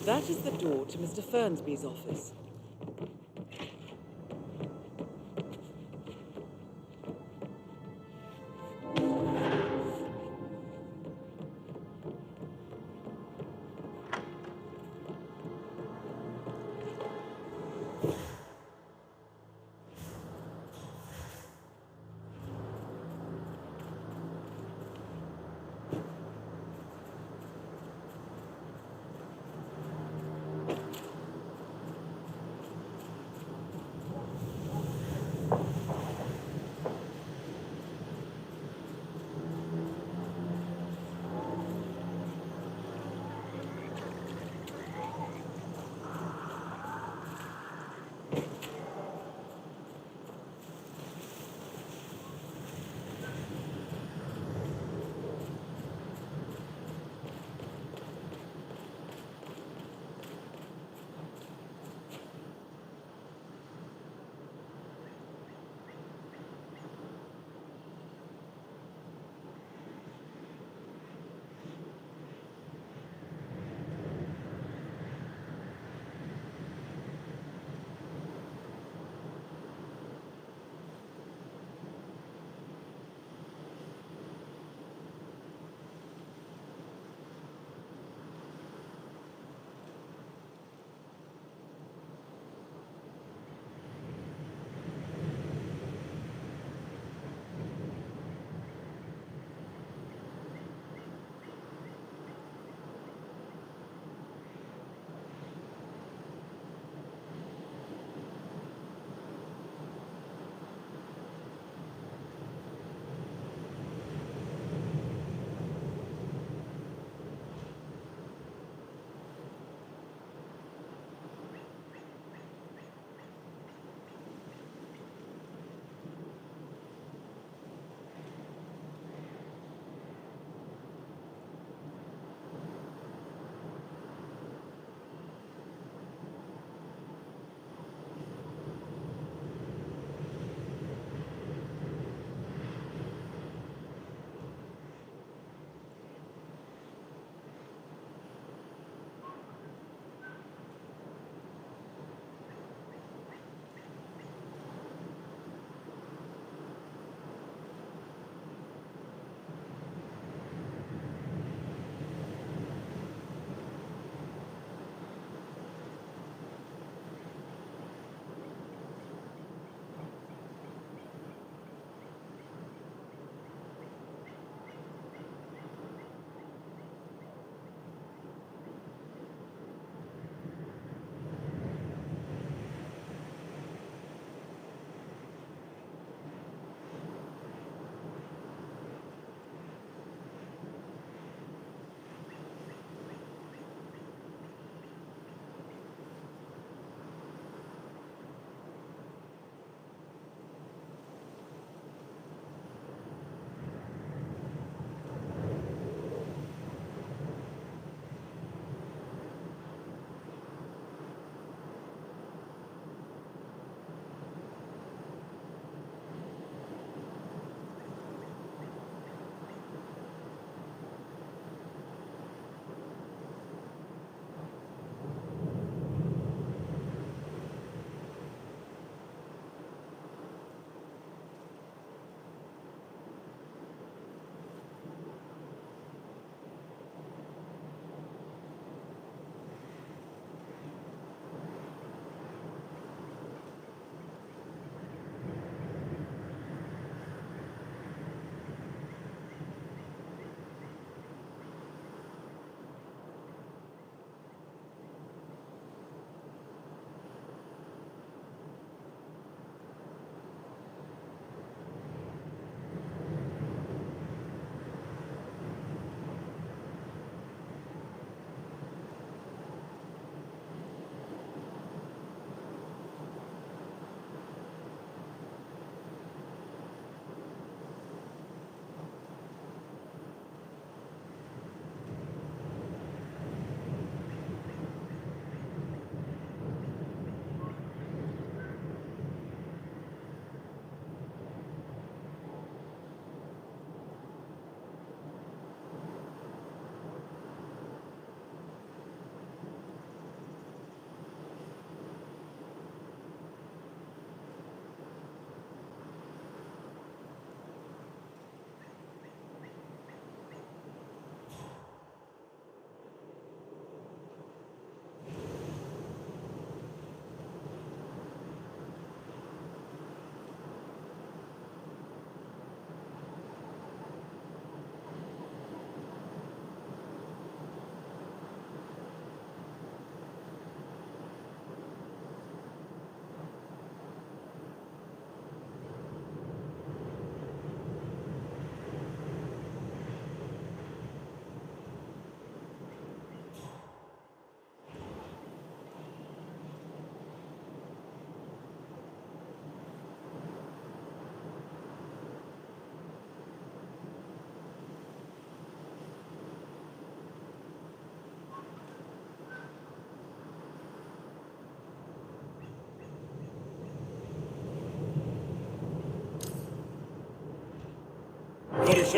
That is the door to Mr. Fernsby's office.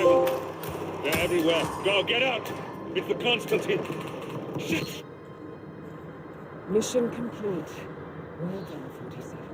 47. They're everywhere. Go, get out! It's the Constantine. Shit! Mission complete. Well done, 47.